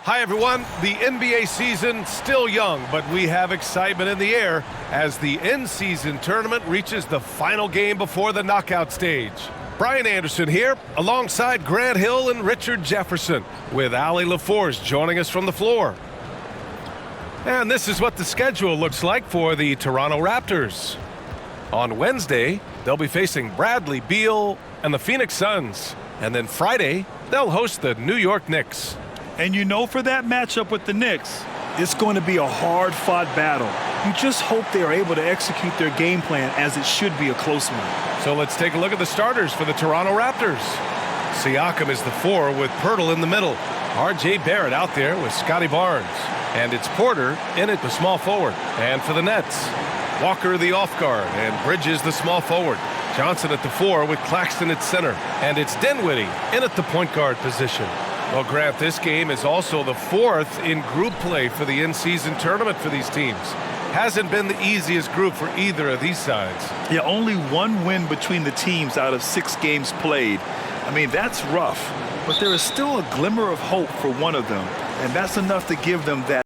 Hi, everyone. The NBA season still young, but we have excitement in the air as the in-season tournament reaches the final game before the knockout stage. Brian Anderson here, alongside Grant Hill and Richard Jefferson, with Allie LaForce joining us from the floor. And this is what the schedule looks like for the Toronto Raptors. On Wednesday, they'll be facing Bradley Beal and the Phoenix Suns. And then Friday, they'll host the New York Knicks. And you know, for that matchup with the Knicks, it's going to be a hard-fought battle. You just hope they are able to execute their game plan, as it should be a close one. So let's take a look at the starters for the Toronto Raptors. Siakam is the 4 with Pirtle in the middle. R.J. Barrett out there with Scotty Barnes. And it's Porter in at the small forward. And for the Nets, Walker the off guard and Bridges the small forward. Johnson at the 4 with Claxton at center. And it's Dinwiddie in at the point guard position. Well, Grant, this game is also the 4th in group play for the in-season tournament for these teams. Hasn't been the easiest group for either of these sides. Yeah, only one win between the teams out of 6 games played. I mean, that's rough. But there is still a glimmer of hope for one of them, and that's enough to give them that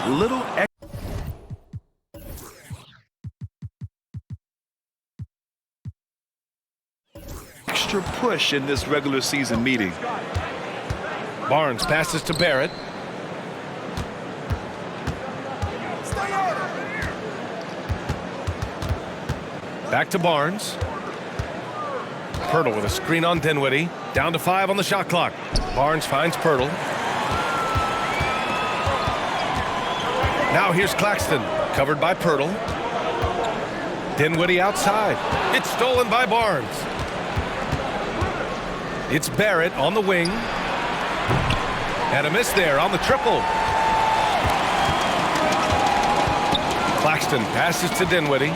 Little extra push in this regular season meeting. Barnes passes to Barrett. Back to Barnes. Pirtle with a screen on Dinwiddie. Down to 5 on the shot clock. Barnes finds Pirtle. Now here's Claxton, covered by Pirtle. Dinwiddie outside. It's stolen by Barnes. It's Barrett on the wing. And a miss there on the triple. Claxton passes to Dinwiddie.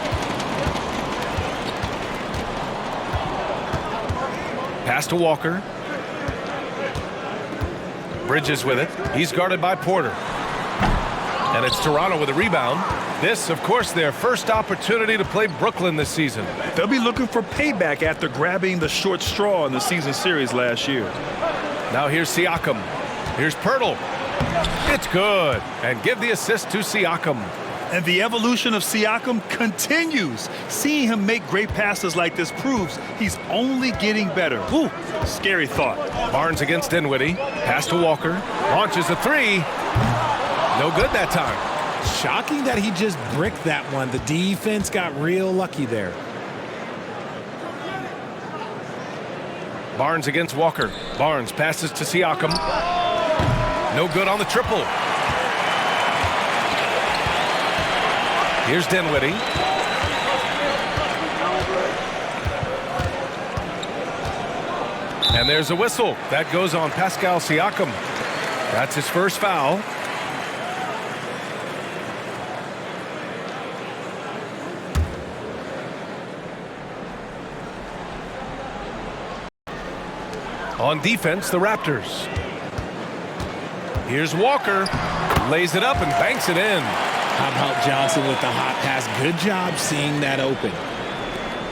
Pass to Walker. Bridges with it. He's guarded by Porter. And it's Toronto with a rebound. This, of course, their first opportunity to play Brooklyn this season. They'll be looking for payback after grabbing the short straw in the season series last year. Now here's Siakam. Here's Pirtle. It's good. And give the assist to Siakam. And the evolution of Siakam continues. Seeing him make great passes like this proves he's only getting better. Ooh, scary thought. Barnes against Dinwiddie. Pass to Walker. Launches a three. No good that time. Shocking that he just bricked that one. The defense got real lucky there. Barnes against Walker. Barnes passes to Siakam. No good on the triple. Here's Dinwiddie. And there's a whistle. That goes on Pascal Siakam. That's his first foul. On defense, the Raptors. Here's Walker. Lays it up and banks it in. How about Johnson with the hot pass? Good job seeing that open.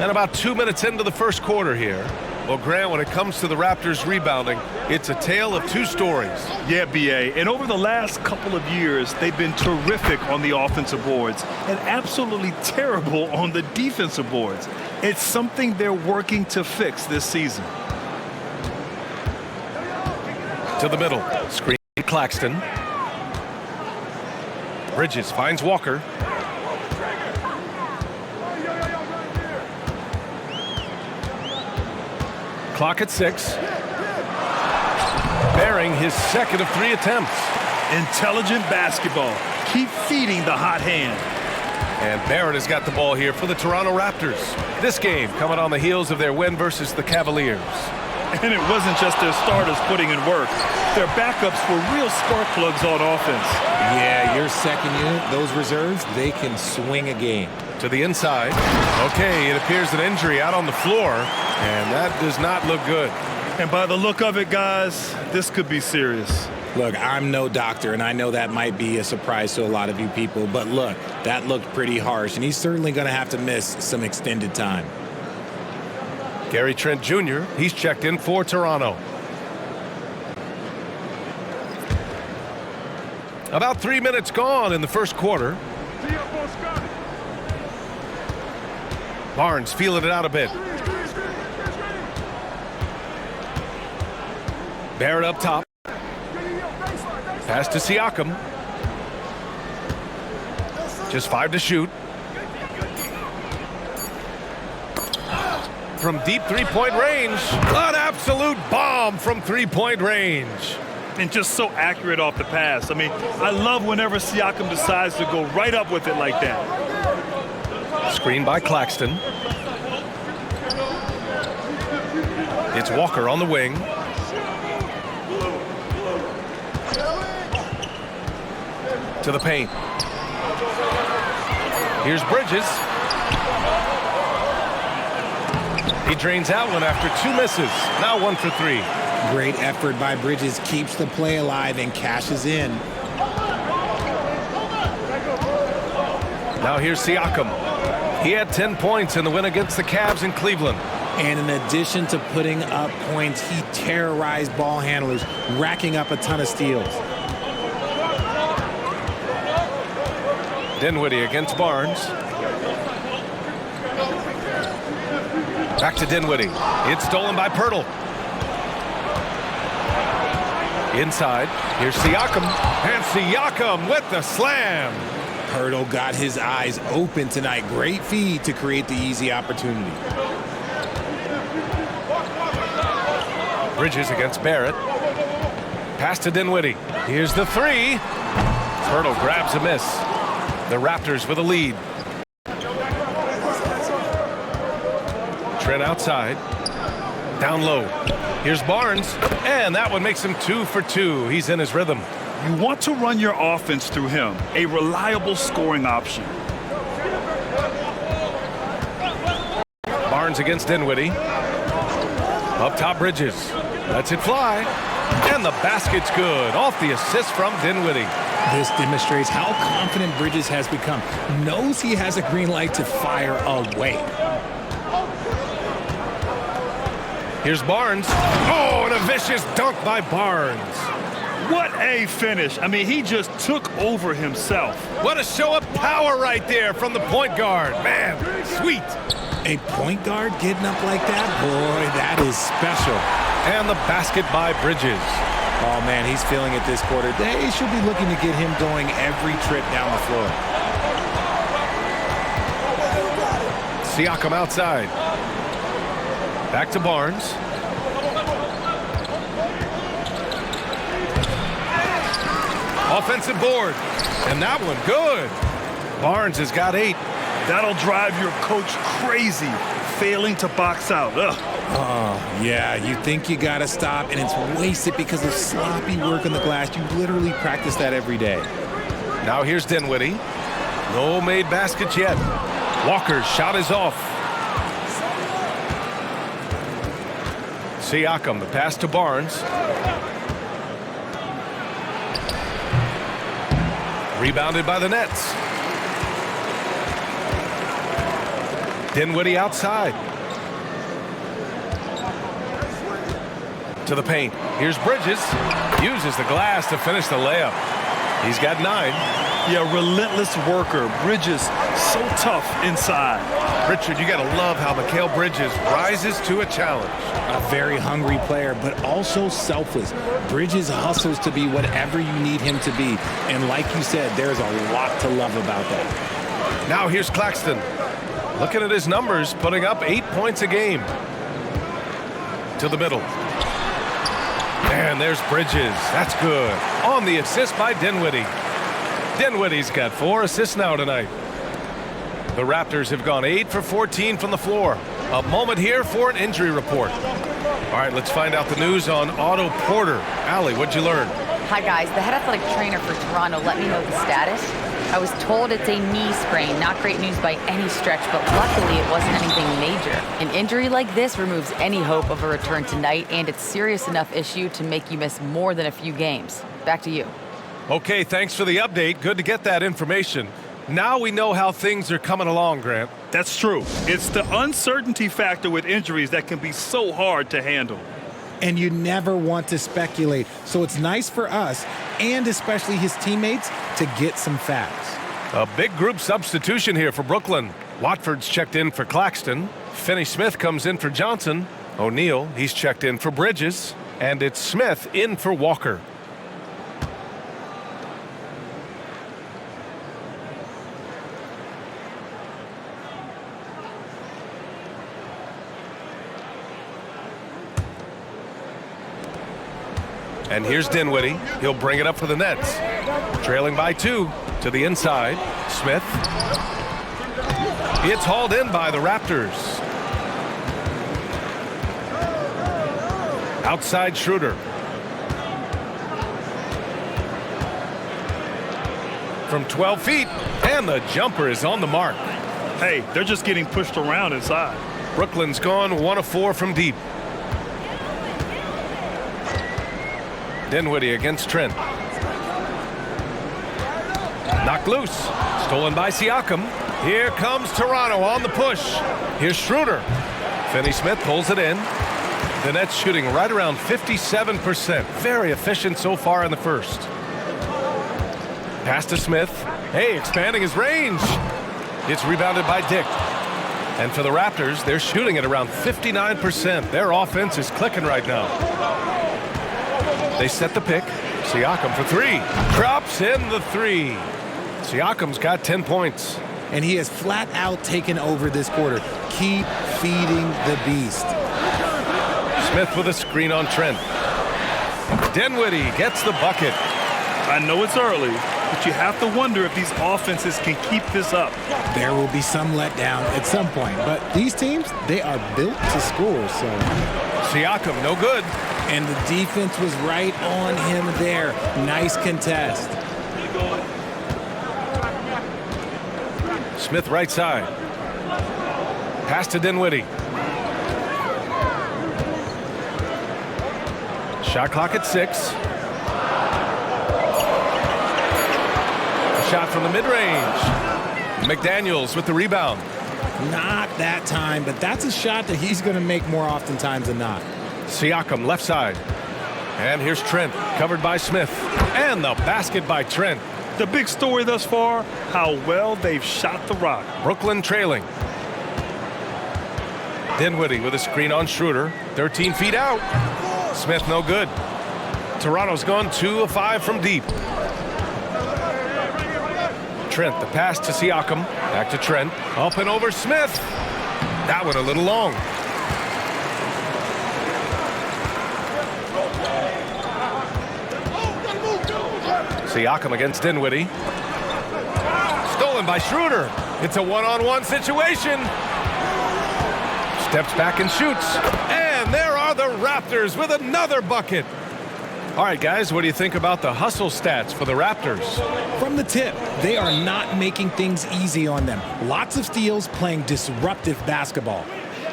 And about 2 minutes into the first quarter here. Well, Grant, when it comes to the Raptors rebounding, it's a tale of two stories. Yeah, B.A. And over the last couple of years, they've been terrific on the offensive boards and absolutely terrible on the defensive boards. It's something they're working to fix this season. To the middle. Screen Claxton. Bridges finds Walker. Clock at 6. Bearing his second of 3 attempts. Intelligent basketball. Keep feeding the hot hand. And Barrett has got the ball here for the Toronto Raptors. This game coming on the heels of their win versus the Cavaliers. And it wasn't just their starters putting in work. Their backups were real spark plugs on offense. Yeah, your second unit, those reserves, they can swing a game. To the inside. Okay, it appears an injury out on the floor, and that does not look good. And by the look of it, guys, this could be serious. Look, I'm no doctor, and I know that might be a surprise to a lot of you people, but look, that looked pretty harsh, and he's certainly going to have to miss some extended time. Gary Trent Jr., he's checked in for Toronto. About 3 minutes gone in the first quarter. Barnes feeling it out a bit. Barrett up top. Pass to Siakam. Just 5 to shoot. From deep three-point range. An absolute bomb from three-point range. And just so accurate off the pass. I mean, I love whenever Siakam decides to go right up with it like that. Screen by Claxton. It's Walker on the wing. To the paint. Here's Bridges. He drains that one after 2 misses. Now 1 for 3. Great effort by Bridges. Keeps the play alive and cashes in. Now here's Siakam. He had 10 points in the win against the Cavs in Cleveland. And in addition to putting up points, he terrorized ball handlers, racking up a ton of steals. Dinwiddie against Barnes. Back to Dinwiddie. It's stolen by Pirtle. Inside. Here's Siakam. And Siakam with the slam. Pirtle got his eyes open tonight. Great feed to create the easy opportunity. Bridges against Barrett. Pass to Dinwiddie. Here's the 3. Pirtle grabs a miss. The Raptors with a lead. Trent outside. Down low. Here's Barnes. And that one makes him 2 for 2. He's in his rhythm. You want to run your offense through him, a reliable scoring option. Barnes against Dinwiddie. Up top, Bridges. Lets it fly. And the basket's good. Off the assist from Dinwiddie. This demonstrates how confident Bridges has become. Knows he has a green light to fire away. Here's Barnes. Oh, and a vicious dunk by Barnes. What a finish. I mean, he just took over himself. What a show of power right there from the point guard. Man, sweet. A point guard getting up like that? Boy, that is special. And the basket by Bridges. Oh, man, he's feeling it this quarter. They should be looking to get him going every trip down the floor. Siakam outside. Back to Barnes. Offensive board. And that one good. Barnes has got 8. That'll drive your coach crazy, failing to box out. Ugh. Oh, yeah, you think you got to stop, and it's wasted because of sloppy work on the glass. You literally practice that every day. Now here's Dinwiddie. No made baskets yet. Walker's shot is off. Siakam, the pass to Barnes. Rebounded by the Nets. Dinwiddie outside. To the paint. Here's Bridges. Uses the glass to finish the layup. He's got 9. Yeah, relentless worker. Bridges, so tough inside. Richard, you got to love how Mikal Bridges rises to a challenge. A very hungry player, but also selfless. Bridges hustles to be whatever you need him to be. And like you said, there's a lot to love about that. Now here's Claxton. Looking at his numbers, putting up 8 points a game. To the middle. And there's Bridges. That's good. On the assist by Dinwiddie. Dinwiddie's got 4 assists now tonight. The Raptors have gone 8 for 14 from the floor. A moment here for an injury report. All right, let's find out the news on Otto Porter. Allie, what'd you learn? Hi, guys. The head athletic trainer for Toronto let me know the status. I was told it's a knee sprain. Not great news by any stretch, but luckily it wasn't anything major. An injury like this removes any hope of a return tonight, and it's serious enough issue to make you miss more than a few games. Back to you. Okay, thanks for the update. Good to get that information. Now we know how things are coming along, Grant. That's true. It's the uncertainty factor with injuries that can be so hard to handle. And you never want to speculate. So it's nice for us, and especially his teammates, to get some facts. A big group substitution here for Brooklyn. Watford's checked in for Claxton. Finney-Smith comes in for Johnson. O'Neal, he's checked in for Bridges. And it's Smith in for Walker. And here's Dinwiddie. He'll bring it up for the Nets. Trailing by 2 to the inside. Smith. It's hauled in by the Raptors. Outside Schroeder. From 12 feet, and the jumper is on the mark. Hey, they're just getting pushed around inside. Brooklyn's gone 1 of 4 from deep. Dinwiddie against Trent. Knocked loose. Stolen by Siakam. Here comes Toronto on the push. Here's Schroeder. Finney-Smith pulls it in. The Nets shooting right around 57%. Very efficient so far in the first. Pass to Smith. Hey, expanding his range. It's rebounded by Dick. And for the Raptors, they're shooting at around 59%. Their offense is clicking right now. They set the pick. Siakam for 3. Drops in the 3. Siakam's got 10 points. And he has flat out taken over this quarter. Keep feeding the beast. Smith with a screen on Trent. Dinwiddie gets the bucket. I know it's early, but you have to wonder if these offenses can keep this up. There will be some letdown at some point, but these teams, they are built to score, so. Siakam, no good. And the defense was right on him there. Nice contest. Smith right side. Pass to Dinwiddie. Shot clock at 6. Shot from the mid-range. McDaniels with the rebound. Not that time, but that's a shot that he's going to make more oftentimes than not. Siakam left side. And here's Trent, covered by Smith. And the basket by Trent. The big story thus far, how well they've shot the rock. Brooklyn trailing. Dinwiddie with a screen on Schroeder. 13 feet out. Smith no good. Toronto's gone 2 of 5 from deep. Trent, the pass to Siakam. Back to Trent. Up and over Smith. That one a little long. Siakam against Dinwiddie. Stolen by Schroeder. It's a one-on-one situation. Steps back and shoots. And there are the Raptors with another bucket. All right, guys, what do you think about the hustle stats for the Raptors? From the tip, they are not making things easy on them. Lots of steals, playing disruptive basketball.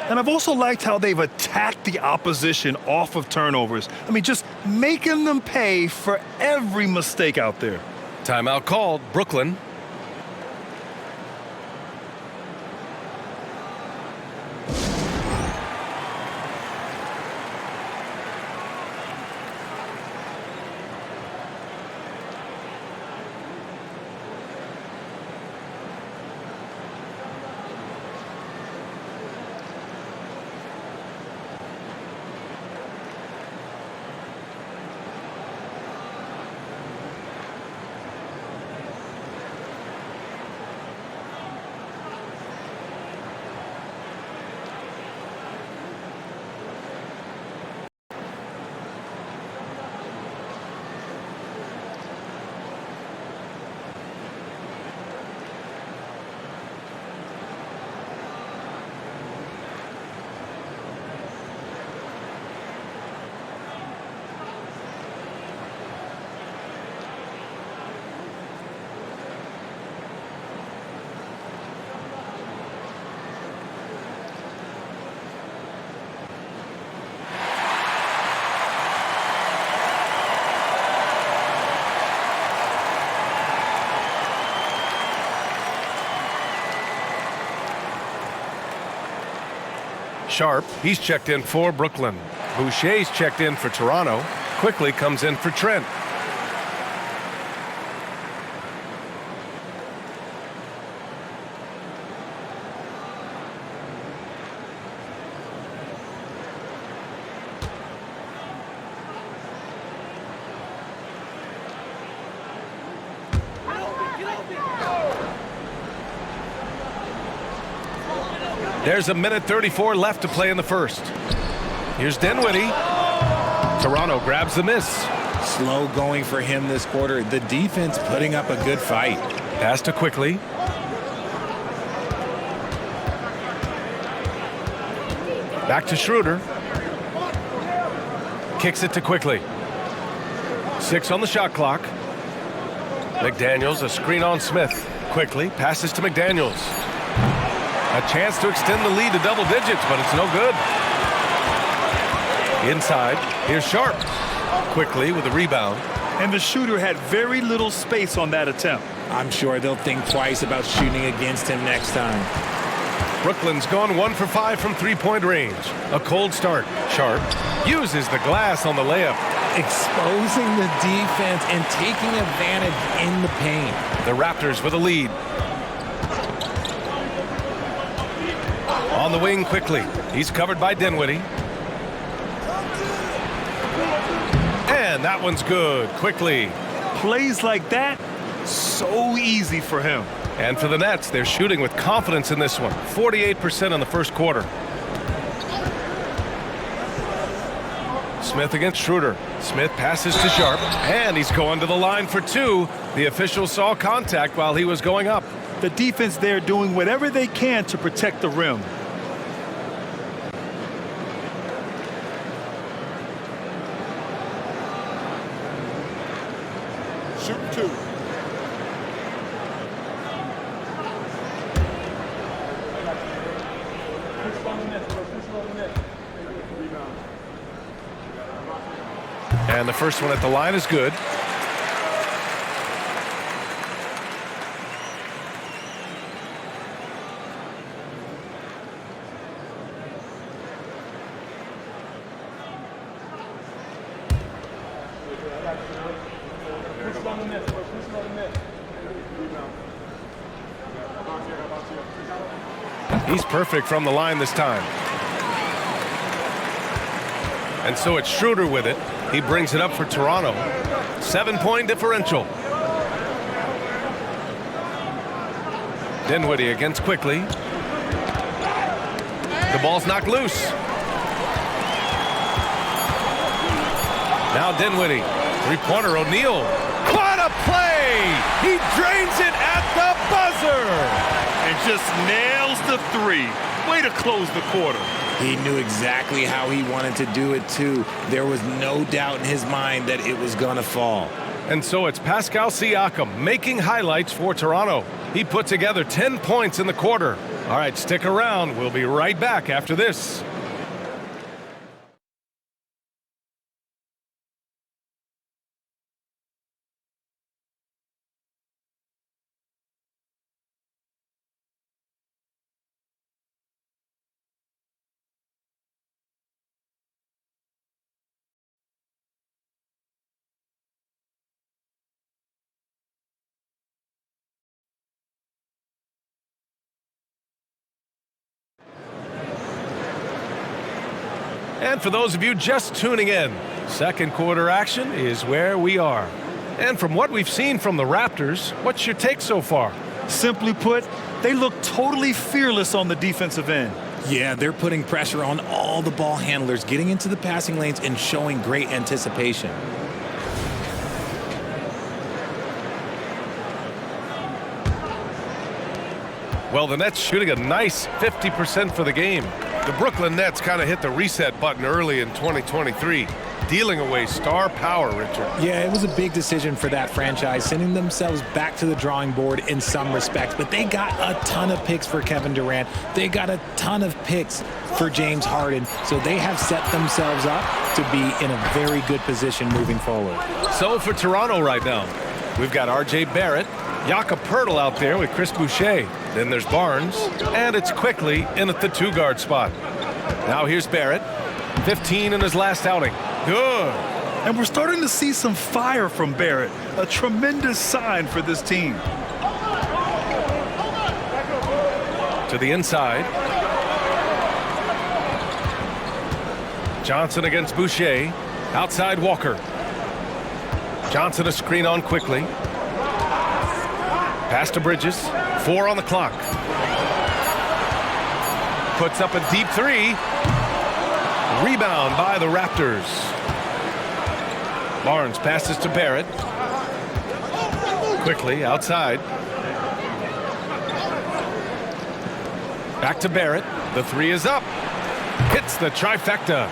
And I've also liked how they've attacked the opposition off of turnovers. I mean, just making them pay for every mistake out there. Timeout called. Brooklyn. Sharp, he's checked in for Brooklyn. Boucher's checked in for Toronto. Quickly comes in for Trent. There's a minute 34 left to play in the first. Here's Dinwiddie. Toronto grabs the miss. Slow going for him this quarter. The defense putting up a good fight. Pass to Quickly. Back to Schroeder. Kicks it to Quickly. 6 on the shot clock. McDaniels, a screen on Smith. Quickly passes to McDaniels. A chance to extend the lead to double digits, but it's no good. Inside, here's Sharp. Quickly with the rebound. And the shooter had very little space on that attempt. I'm sure they'll think twice about shooting against him next time. Brooklyn's gone 1 for 5 from three-point range. A cold start. Sharp uses the glass on the layup. Exposing the defense and taking advantage in the paint. The Raptors with a lead. On the wing Quickly. He's covered by Dinwiddie. And that one's good. Quickly. Plays like that, so easy for him. And for the Nets, they're shooting with confidence in this one. 48% in the first quarter. Smith against Schroeder. Smith passes to Sharp, and he's going to the line for 2. The officials saw contact while he was going up. The defense there doing whatever they can to protect the rim. Shoot 2. And the first one at the line is good. He's perfect from the line this time. And so it's Schroeder with it. He brings it up for Toronto. 7-point differential. Dinwiddie against Quickly. The ball's knocked loose. Now Dinwiddie. Three-pointer O'Neal. What a play! He drains it at the buzzer! And just nails the 3. Way to close the quarter. He knew exactly how he wanted to do it, too. There was no doubt in his mind that it was going to fall. And so it's Pascal Siakam making highlights for Toronto. He put together 10 points in the quarter. All right, stick around. We'll be right back after this. And for those of you just tuning in, second quarter action is where we are. And from what we've seen from the Raptors, what's your take so far? Simply put, they look totally fearless on the defensive end. Yeah, they're putting pressure on all the ball handlers, getting into the passing lanes and showing great anticipation. Well, the Nets shooting a nice 50% for the game. The Brooklyn Nets kind of hit the reset button early in 2023, dealing away star power, Richard. Yeah, it was a big decision for that franchise, sending themselves back to the drawing board in some respects. But they got a ton of picks for Kevin Durant. They got a ton of picks for James Harden. So they have set themselves up to be in a very good position moving forward. So for Toronto right now, we've got R.J. Barrett, Jakob Poeltl out there with Chris Boucher. Then there's Barnes, and it's Quickly in at the 2-guard spot. Now here's Barrett, 15 in his last outing. Good. And we're starting to see some fire from Barrett, a tremendous sign for this team. To the inside. Johnson against Boucher. Outside Walker. Johnson a screen on Quickly. Pass to Bridges. 4 on the clock. Puts up a deep 3. Rebound by the Raptors. Barnes passes to Barrett. Quickly outside. Back to Barrett. The 3 is up. Hits the trifecta.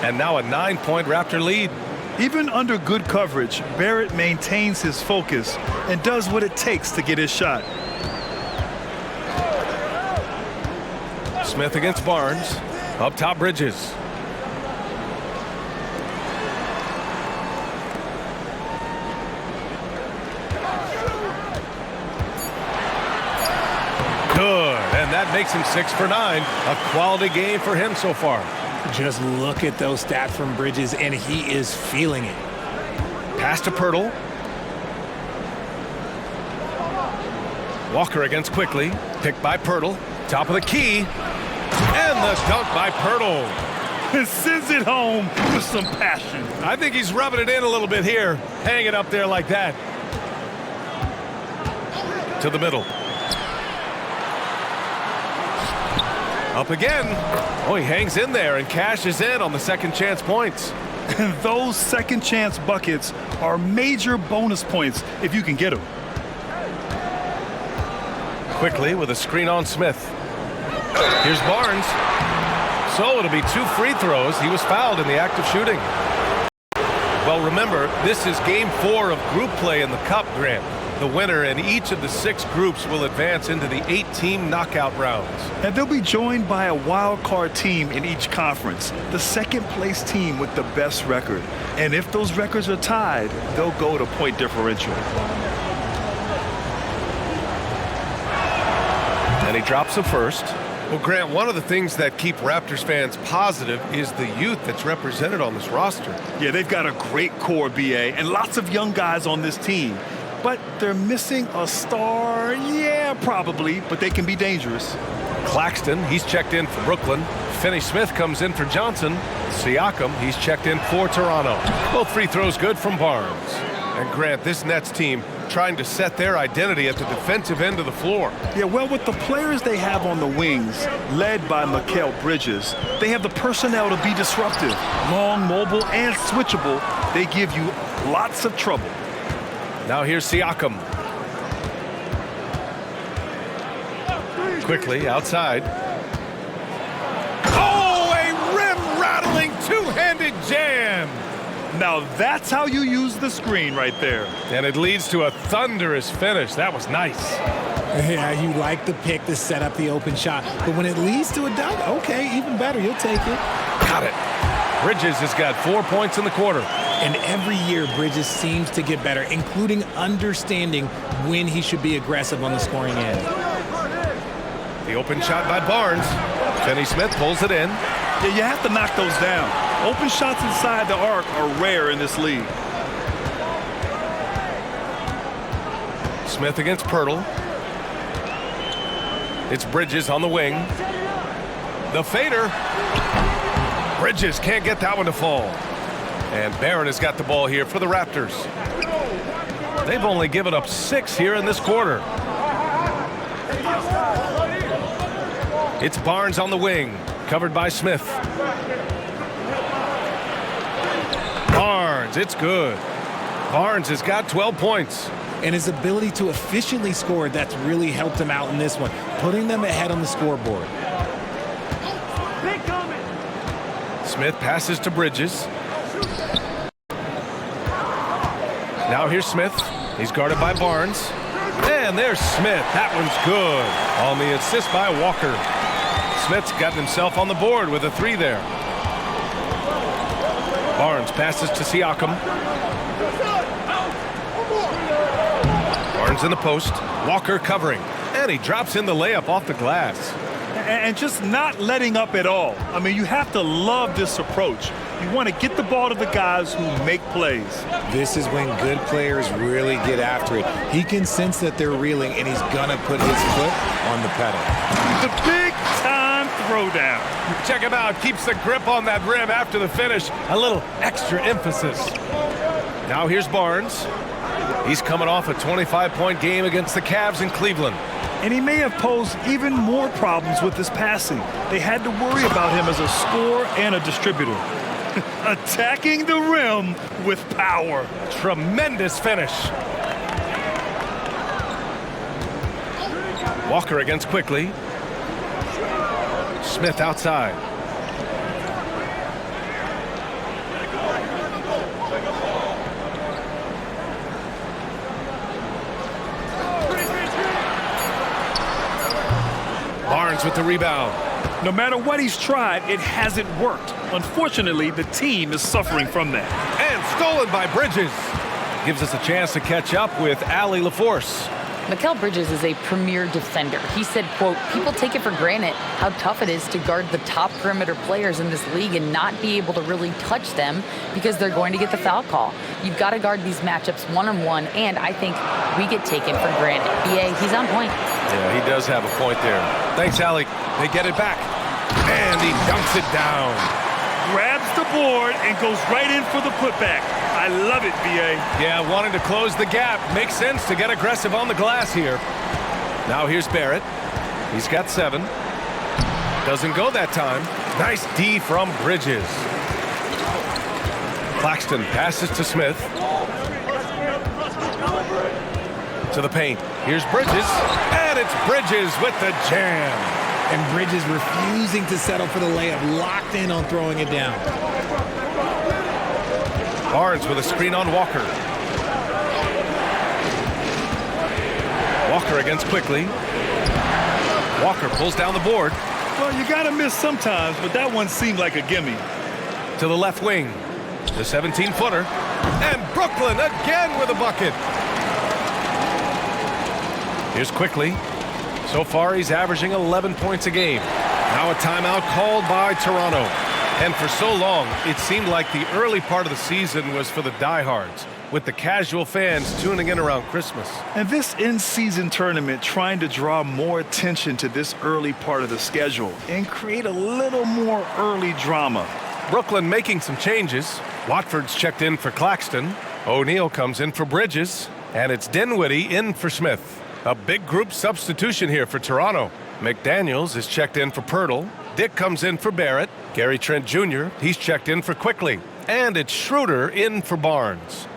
And now a 9-point Raptor lead. Even under good coverage, Barrett maintains his focus and does what it takes to get his shot. Smith against Barnes. Up top, Bridges. Good, and that makes him 6 for 9. A quality game for him so far. Just look at those stats from Bridges, and he is feeling it. Pass to Pirtle. Walker against Quickly. Picked by Pirtle. Top of the key. And the dunk by Pirtle. Sends it home with some passion. I think he's rubbing it in a little bit here. Hang it up there like that. To the middle. Up again. Oh, he hangs in there and cashes in on the second chance points. Those second chance buckets are major bonus points if you can get them. Quickly with a screen on Smith. Here's Barnes. So it'll be 2 free throws. He was fouled in the act of shooting. Well, remember, this is game 4 of group play in the Cup, Grant. The winner in each of the 6 groups will advance into the 8-team knockout rounds. And they'll be joined by a wild card team in each conference, the second place team with the best record. And if those records are tied, they'll go to point differential. And he drops the first. Well, Grant, one of the things that keep Raptors fans positive is the youth that's represented on this roster. Yeah, they've got a great core, BA, and lots of young guys on this team. But they're missing a star, yeah, probably, but they can be dangerous. Claxton, he's checked in for Brooklyn. Finney-Smith comes in for Johnson. Siakam, he's checked in for Toronto. Both free throws good from Barnes. And Grant, this Nets team trying to set their identity at the defensive end of the floor. Yeah, well, with the players they have on the wings, led by Mikal Bridges, they have the personnel to be disruptive. Long, mobile, and switchable, they give you lots of trouble. Now here's Siakam. Quickly outside. Oh, a rim-rattling two-handed jam. Now that's how you use the screen right there. And it leads to a thunderous finish. That was nice. Yeah, you like the pick to set up the open shot. But when it leads to a dunk, okay, even better. You'll take it. Got it. Bridges has got 4 points in the quarter. And every year, Bridges seems to get better, including understanding when he should be aggressive on the scoring end. The open shot by Barnes. Finney-Smith pulls it in. Yeah, you have to knock those down. Open shots inside the arc are rare in this league. Smith against Pirtle. It's Bridges on the wing. The fader. Bridges can't get that one to fall. And Barrett has got the ball here for the Raptors. They've only given up 6 here in this quarter. It's Barnes on the wing, covered by Smith. Barnes, it's good. Barnes has got 12 points. And his ability to efficiently score, that's really helped him out in this one, putting them ahead on the scoreboard. Smith passes to Bridges. Now here's Smith. He's guarded by Barnes. And there's Smith. That one's good. On the assist by Walker. Smith's gotten himself on the board with a 3 there. Barnes passes to Siakam. Barnes in the post. Walker covering. And he drops in the layup off the glass. And just not letting up at all. I mean, you have to love this approach. You want to get the ball to the guys who make plays. This is when good players really get after it. He can sense that they're reeling, and he's going to put his foot on the pedal. The big-time throwdown. Check him out. Keeps the grip on that rim after the finish. A little extra emphasis. Now here's Barnes. He's coming off a 25-point game against the Cavs in Cleveland. And he may have posed even more problems with his passing. They had to worry about him as a scorer and a distributor. Attacking the rim with power. Tremendous finish. Walker against Quickly. Smith outside. Barnes with the rebound. No matter what he's tried, it hasn't worked. Unfortunately, the team is suffering from that. And stolen by Bridges. Gives us a chance to catch up with Allie LaForce. Mikal Bridges is a premier defender. He said, quote, people take it for granted how tough it is to guard the top perimeter players in this league and not be able to really touch them because they're going to get the foul call. You've got to guard these matchups one-on-one, and I think we get taken for granted. BA, he's on point. Yeah, he does have a point there. Thanks, Allie. They get it back. And he dunks it down. Grabs the board and goes right in for the putback. I love it, BA. Yeah, wanting to close the gap. Makes sense to get aggressive on the glass here. Now here's Barrett. He's got 7. Doesn't go that time. Nice D from Bridges. Claxton passes to Smith. To the paint. Here's Bridges. And it's Bridges with the jam. And Bridges refusing to settle for the layup, locked in on throwing it down. Barnes with a screen on Walker. Walker against Quickly. Walker pulls down the board. Well, you got to miss sometimes, but that one seemed like a gimme. To the left wing. The 17-footer. And Brooklyn again with a bucket. Here's Quickly. So far, he's averaging 11 points a game. Now a timeout called by Toronto. And for so long, it seemed like the early part of the season was for the diehards, with the casual fans tuning in around Christmas. And this in-season tournament trying to draw more attention to this early part of the schedule and create a little more early drama. Brooklyn making some changes. Watford's checked in for Claxton. O'Neal comes in for Bridges. And it's Dinwiddie in for Smith. A big group substitution here for Toronto. McDaniels is checked in for Pirtle. Dick comes in for Barrett. Gary Trent Jr., he's checked in for Quickly. And it's Schroeder in for Barnes.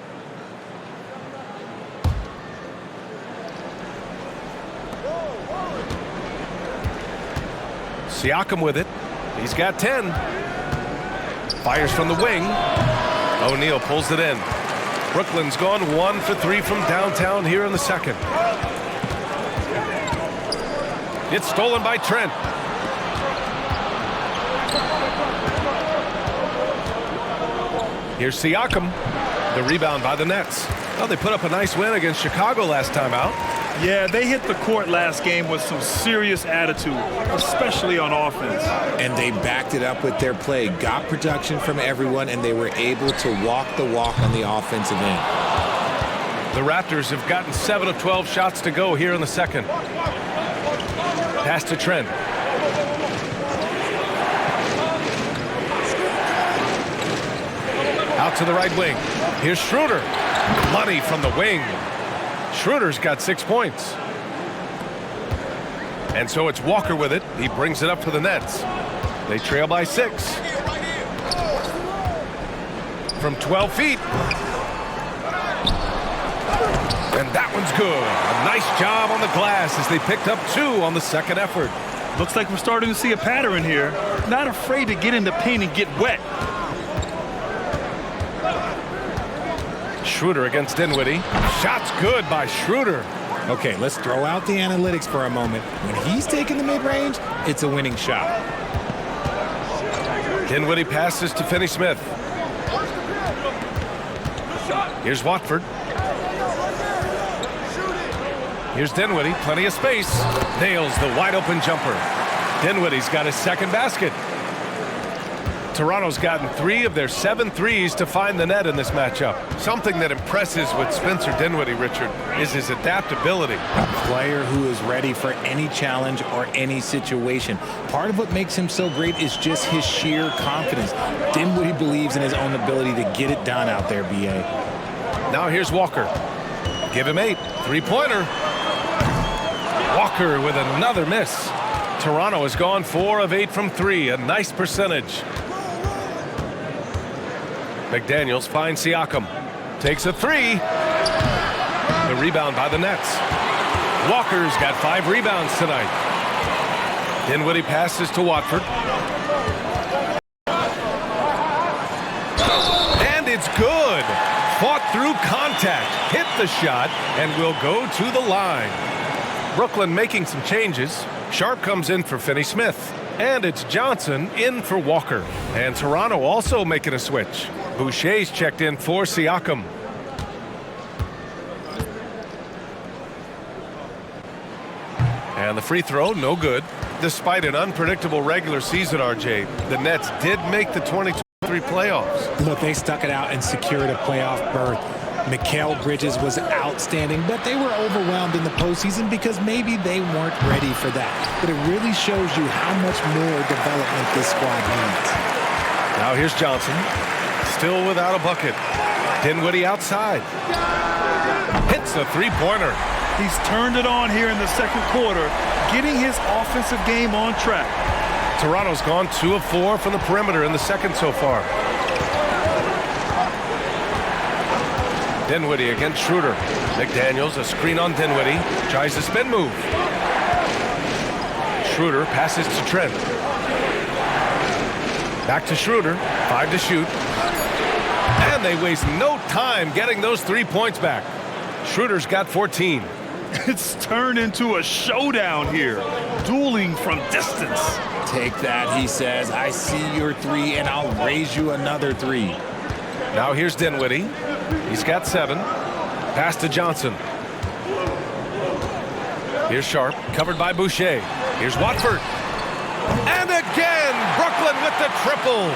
Siakam with it. He's got 10. Fires from the wing. O'Neal pulls it in. Brooklyn's gone 1 for 3 from downtown here in the second. It's stolen by Trent. Here's Siakam. The rebound by the Nets. Well, they put up a nice win against Chicago last time out. Yeah, they hit the court last game with some serious attitude, especially on offense. And they backed it up with their play. Got production from everyone, and they were able to walk the walk on the offensive end. The Raptors have gotten 7 of 12 shots to go here in the second. Pass to Trent. Out to the right wing. Here's Schroeder. Money from the wing. Schroeder's got 6 points. And so it's Walker with it. He brings it up for the Nets. They trail by 6. From 12 feet. And that one's good. A nice job on the glass as they picked up 2 on the second effort. Looks like we're starting to see a pattern here. Not afraid to get in the paint and get wet. Schroeder against Dinwiddie. Shot's good by Schroeder. Okay, let's throw out the analytics for a moment. When he's taking the mid-range, it's a winning shot. Dinwiddie passes to Finney-Smith. Here's Watford. Here's Dinwiddie, plenty of space. Nails the wide-open jumper. Dinwiddie's got his second basket. Toronto's gotten 3 of their 7 threes to find the net in this matchup. Something that impresses with Spencer Dinwiddie, Richard, is his adaptability. A player who is ready for any challenge or any situation. Part of what makes him so great is just his sheer confidence. Dinwiddie believes in his own ability to get it done out there, B.A. Now here's Walker. Give him 8. Three-pointer. Walker with another miss. Toronto has gone 4 of 8 from 3. A nice percentage. McDaniels finds Siakam. Takes a 3. The rebound by the Nets. Walker's got 5 rebounds tonight. Dinwiddie passes to Watford. And it's good. Fought through contact. Hit the shot and will go to the line. Brooklyn making some changes. Sharp comes in for Finney-Smith. And it's Johnson in for Walker. And Toronto also making a switch. Boucher's checked in for Siakam. And the free throw, no good. Despite an unpredictable regular season, RJ, the Nets did make the 2023 playoffs. Look, they stuck it out and secured a playoff berth. Mikal Bridges was outstanding, but they were overwhelmed in the postseason because maybe they weren't ready for that. But it really shows you how much more development this squad needs. Now here's Johnson, still without a bucket. Dinwiddie outside. Hits the three-pointer. He's turned it on here in the second quarter, getting his offensive game on track. Toronto's gone 2 of 4 from the perimeter in the second so far. Dinwiddie against Schroeder. McDaniels, a screen on Dinwiddie. Tries a spin move. Schroeder passes to Trent. Back to Schroeder. 5 to shoot. And they waste no time getting those 3 points back. Schroeder's got 14. It's turned into a showdown here. Dueling from distance. Take that, he says. I see your 3, and I'll raise you another 3. Now here's Dinwiddie. He's got 7. Pass to Johnson. Here's Sharp, covered by Boucher. Here's Watford. And again, Brooklyn with the triple.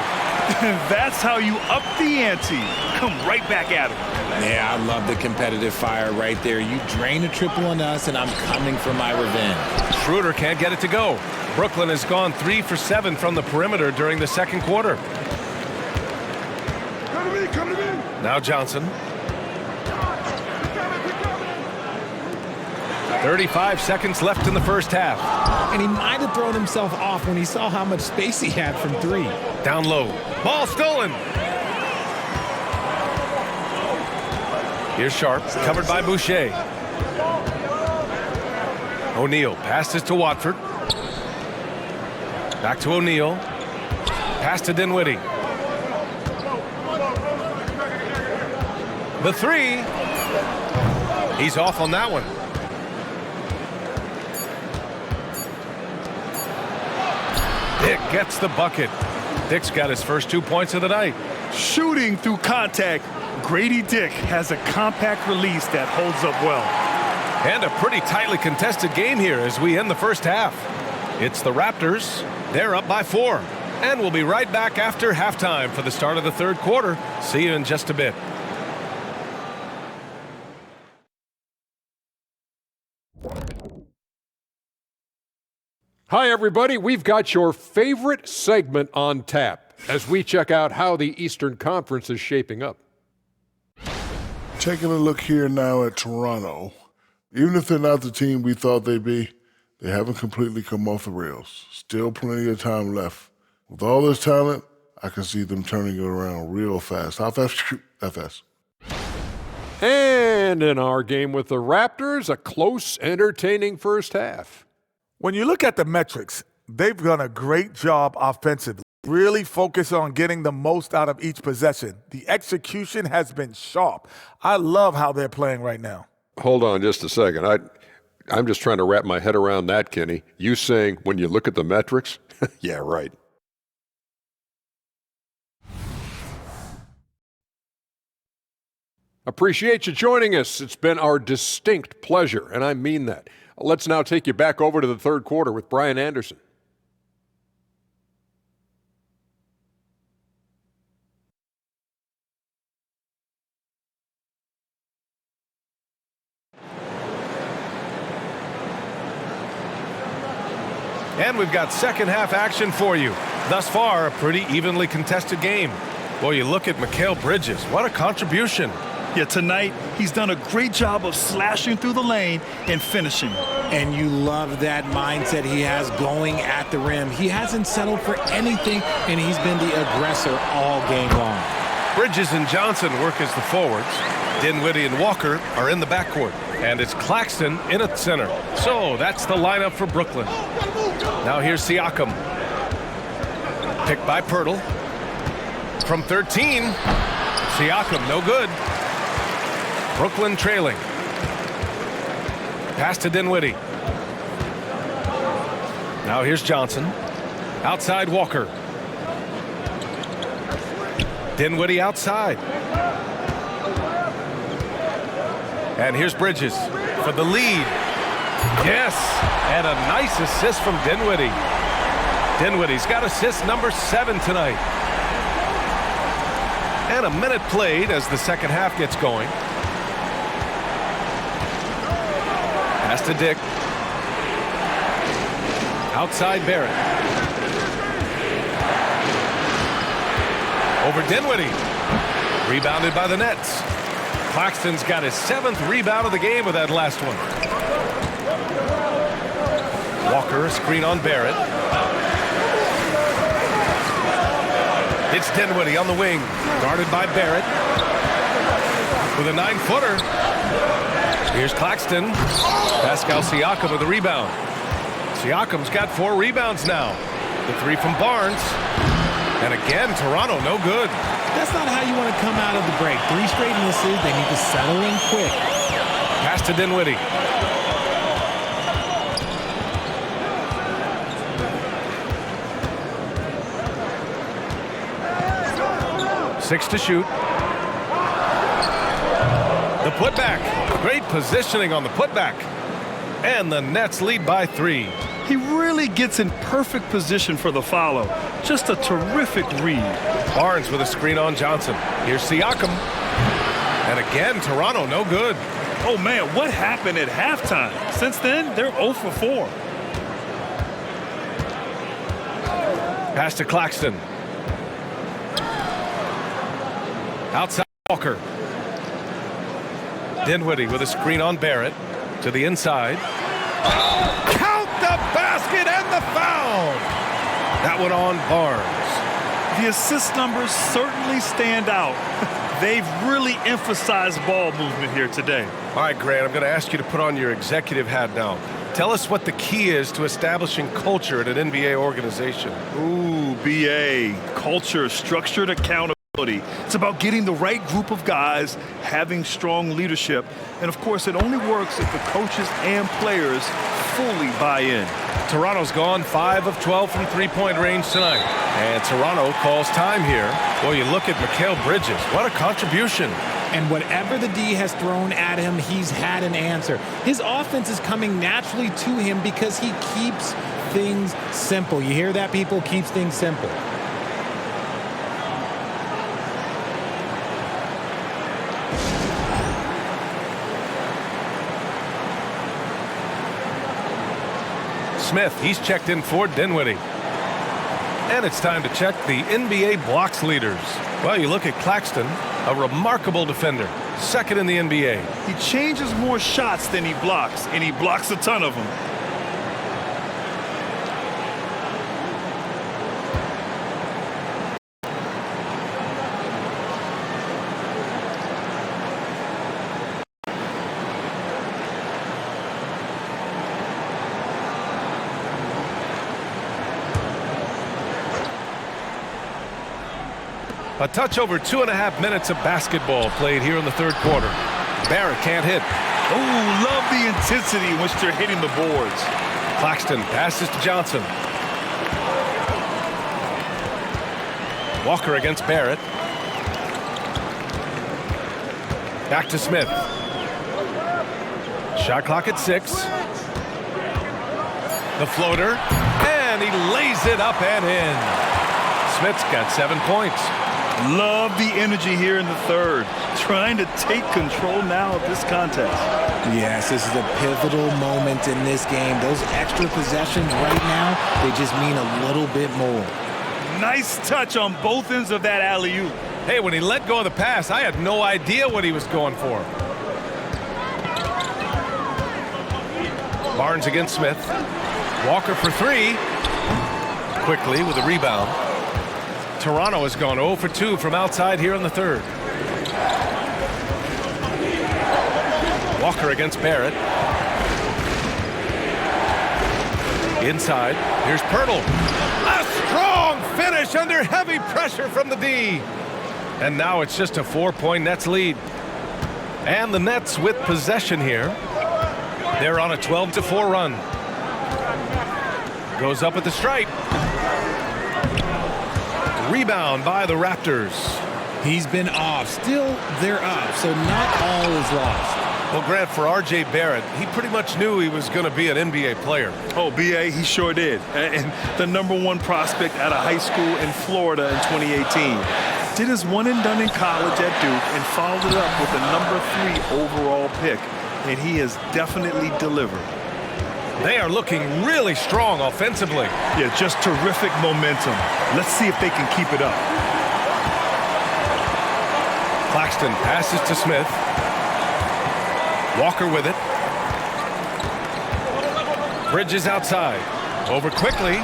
That's how you up the ante. Come right back at him. Yeah, I love the competitive fire right there. You drain a triple on us, and I'm coming for my revenge. Schroeder can't get it to go. Brooklyn has gone 3 for 7 from the perimeter during the second quarter. Come to me. Now Johnson. 35 seconds left in the first half. And he might have thrown himself off when he saw how much space he had from 3. Down low. Ball stolen. Here's Sharp, covered by Boucher. O'Neal passes to Watford. Back to O'Neal. Pass to Dinwiddie. The 3. He's off on that one. Dick gets the bucket. Dick's got his first 2 points of the night. Shooting through contact, Grady Dick has a compact release that holds up well. And a pretty tightly contested game here as we end the first half. It's the Raptors. They're up by 4. And we'll be right back after halftime for the start of the third quarter. See you in just a bit. Hi, everybody. We've got your favorite segment on tap as we check out how the Eastern Conference is shaping up. Taking a look here now at Toronto. Even if they're not the team we thought they'd be, they haven't completely come off the rails. Still plenty of time left. With all this talent, I can see them turning it around real fast. How fast? That fast. And in our game with the Raptors, a close, entertaining first half. When you look at the metrics, they've done a great job offensively. Really focus on getting the most out of each possession. The execution has been sharp. I love how they're playing right now. Hold on just a second. I'm just trying to wrap my head around that, Kenny. You saying when you look at the metrics? Yeah, right. Appreciate you joining us. It's been our distinct pleasure, and I mean that. Let's now take you back over to the third quarter with Brian Anderson. And we've got second half action for you. Thus far, a pretty evenly contested game. Well, you look at Mikal Bridges. What a contribution. Yeah, tonight, he's done a great job of slashing through the lane and finishing. And you love that mindset he has going at the rim. He hasn't settled for anything, and he's been the aggressor all game long. Bridges and Johnson work as the forwards. Dinwiddie and Walker are in the backcourt. And it's Claxton in at center. So that's the lineup for Brooklyn. Now here's Siakam. Picked by Pirtle. From 13. Siakam, no good. Brooklyn trailing. Pass to Dinwiddie. Now here's Johnson. Outside Walker. Dinwiddie outside. And here's Bridges for the lead. Yes, and a nice assist from Dinwiddie. Dinwiddie's got assist number 7 tonight. And a minute played as the second half gets going. Pass to Dick. Outside Barrett. Over Dinwiddie. Rebounded by the Nets. Claxton's got his 7th rebound of the game with that last one. Walker, a screen on Barrett. It's Dinwiddie on the wing, guarded by Barrett. With a 9-footer. Here's Claxton. Pascal Siakam with the rebound. Siakam's got 4 rebounds now. The 3 from Barnes. And again, Toronto no good. That's not how you want to come out of the break. 3 straight misses. They need to settle in quick. Pass to Dinwiddie. Six to shoot. The putback. Great positioning on the putback. And the Nets lead by 3. He really gets in perfect position for the follow. Just a terrific read. Barnes with a screen on Johnson. Here's Siakam. And again, Toronto no good. Oh, man, what happened at halftime? Since then, they're 0 for 4. Pass to Claxton. Outside Walker. Dinwiddie with a screen on Barrett. To the inside. Count the basket and the foul. That one on Barnes. The assist numbers certainly stand out. They've really emphasized ball movement here today. All right, Grant, I'm going to ask you to put on your executive hat now. Tell us what the key is to establishing culture at an NBA organization. Ooh, BA. Culture, structured accountability. It's about getting the right group of guys, having strong leadership, and of course it only works if the coaches and players fully buy in. Toronto's gone 5 of 12 from three-point range tonight. And Toronto calls time here. Well, you look at Mikal Bridges. What a contribution. And whatever the D has thrown at him, he's had an answer. His offense is coming naturally to him because he keeps things simple. You hear that, people? Keeps things simple. Smith, he's checked in for Dinwiddie. And it's time to check the NBA blocks leaders. Well, you look at Claxton, a remarkable defender, 2nd in the NBA. He changes more shots than he blocks, and he blocks a ton of them. A touch over 2.5 minutes of basketball played here in the 3rd quarter. Barrett can't hit. Oh, love the intensity in which they're hitting the boards. Claxton passes to Johnson. Walker against Barrett. Back to Smith. Shot clock at 6. The floater. And he lays it up and in. Smith's got 7 points. Love the energy here in the 3rd. Trying to take control now of this contest. Yes, this is a pivotal moment in this game. Those extra possessions right now, they just mean a little bit more. Nice touch on both ends of that alley-oop. Hey, when he let go of the pass, I had no idea what he was going for. Barnes against Smith. Walker for 3. Quickly with a rebound. Toronto has gone 0 for 2 from outside here in the 3rd. Walker against Barrett. Inside. Here's Pirtle. A strong finish under heavy pressure from the D. And now it's just a 4-point Nets lead. And the Nets with possession here. They're on a 12-4 run. Goes up at the stripe. Rebound by the Raptors. He's been off. Still, they're up, so not all is lost. Well, Grant, for R.J. Barrett, he pretty much knew he was going to be an NBA player. Oh, B.A., he sure did. And the #1 prospect out of high school in Florida in 2018. Did his one and done in college at Duke and followed it up with the #3 overall pick. And he has definitely delivered. They are looking really strong offensively. Yeah, just terrific momentum. Let's see if they can keep it up. Claxton passes to Smith. Walker with it. Bridges outside. Over quickly.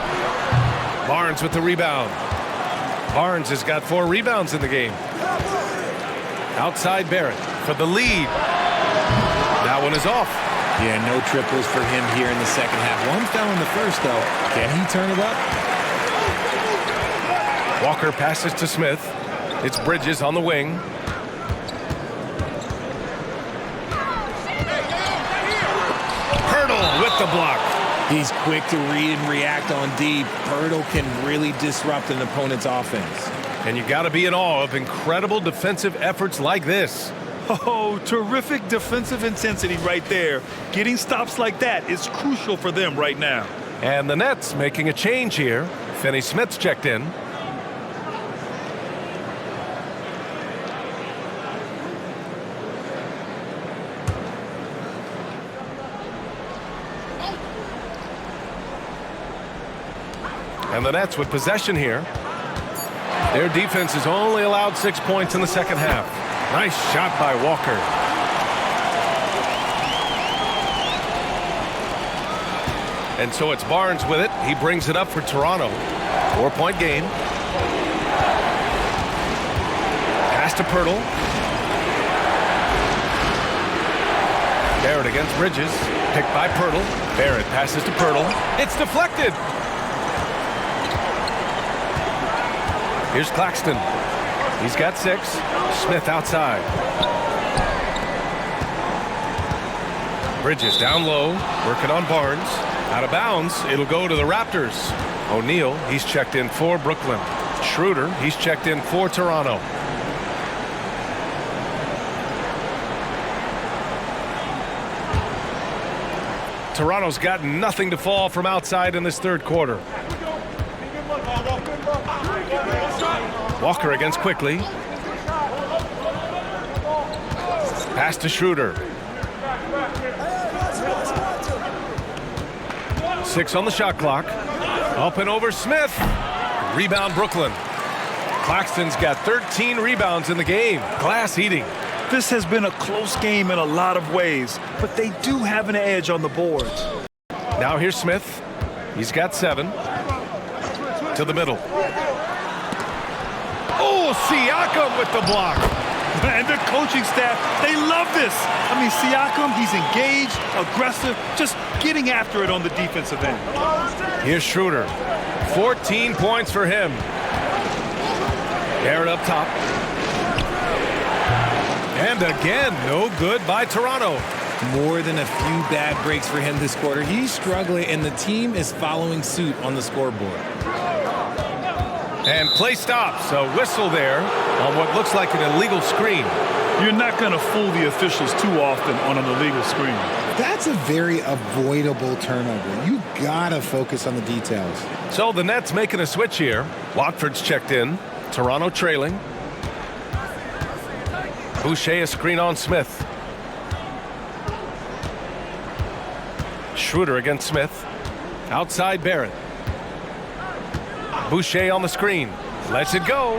Barnes with the rebound. Barnes has got 4 rebounds in the game. Outside Barrett for the lead. That one is off. Yeah, no triples for him here in the second half. One fell in the first, though. Can he turn it up? Walker passes to Smith. It's Bridges on the wing. Hurdle with the block. He's quick to read and react on deep. Pirtle can really disrupt an opponent's offense. And you got to be in awe of incredible defensive efforts like this. Oh, terrific defensive intensity right there. Getting stops like that is crucial for them right now. And the Nets making a change here. Finney Smith's checked in. And the Nets with possession here. Their defense has only allowed 6 points in the second half. Nice shot by Walker. And so it's Barnes with it. He brings it up for Toronto. 4-point game. Pass to Pirtle. Barrett against Bridges. Picked by Pirtle. Barrett passes to Pirtle. It's deflected. Here's Claxton. He's got 6. Smith outside. Bridges down low, working on Barnes. Out of bounds, it'll go to the Raptors. O'Neal, he's checked in for Brooklyn. Schroeder, he's checked in for Toronto. Toronto's got nothing to fall from outside in this third quarter. Walker against Quickly. Pass to Schroeder. 6 on the shot clock. Up and over Smith. Rebound Brooklyn. Claxton's got 13 rebounds in the game. Glass eating. This has been a close game in a lot of ways, but they do have an edge on the boards. Now here's Smith. He's got 7. To the middle. Oh, Siakam with the block. And the coaching staff, they love this. I mean, Siakam, he's engaged, aggressive, just getting after it on the defensive end. Here's Schroeder. 14 points for him. Barrett up top. And again, no good by Toronto. More than a few bad breaks for him this quarter. He's struggling, and the team is following suit on the scoreboard. And play stops. A whistle there on what looks like an illegal screen. You're not going to fool the officials too often on an illegal screen. That's a very avoidable turnover. You gotta focus on the details. So the Nets making a switch here. Watford's checked in. Toronto trailing. Boucher a screen on Smith. Schroeder against Smith. Outside Barrett. Boucher on the screen. Lets it go.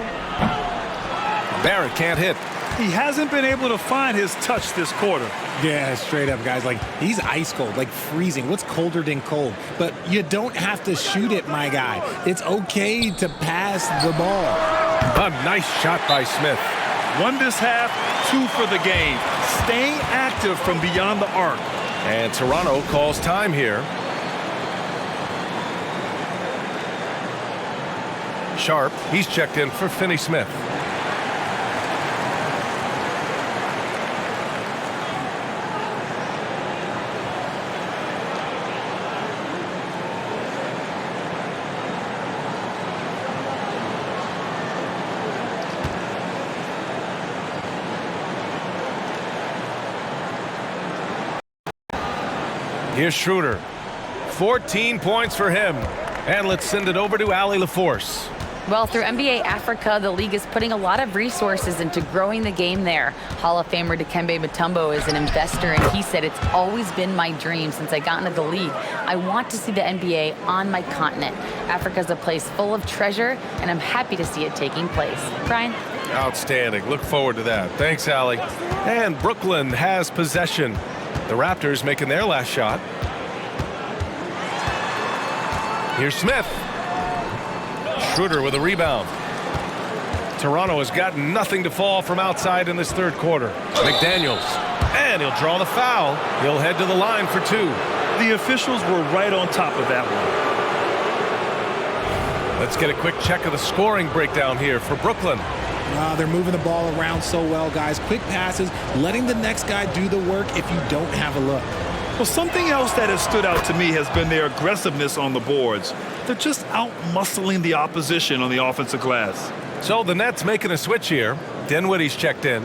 Barrett can't hit. He hasn't been able to find his touch this quarter. Yeah, straight up, guys. Like, he's ice cold, like freezing. What's colder than cold? But you don't have to shoot it, my guy. It's okay to pass the ball. A nice shot by Smith. 1 this half, 2 for the game. Staying active from beyond the arc. And Toronto calls time here. Sharp, he's checked in for Finney Smith. Here's Schroeder. 14 points for him. And let's send it over to Allie LaForce. Well, through NBA Africa, the league is putting a lot of resources into growing the game there. Hall of Famer Dikembe Mutombo is an investor, and he said, "It's always been my dream since I got into the league. I want to see the NBA on my continent. Africa's a place full of treasure, and I'm happy to see it taking place." Brian? Outstanding. Look forward to that. Thanks, Allie. And Brooklyn has possession. The Raptors making their last shot. Here's Smith. Schroeder with a rebound. Toronto has got nothing to fall from outside in this third quarter. McDaniels. And he'll draw the foul. He'll head to the line for two. The officials were right on top of that one. Let's get a quick check of the scoring breakdown here for Brooklyn. They're moving the ball around so well, guys. Quick passes, letting the next guy do the work if you don't have a look. Well, something else that has stood out to me has been their aggressiveness on the boards. They're just out-muscling the opposition on the offensive glass. So the Nets making a switch here. Dinwiddie's checked in.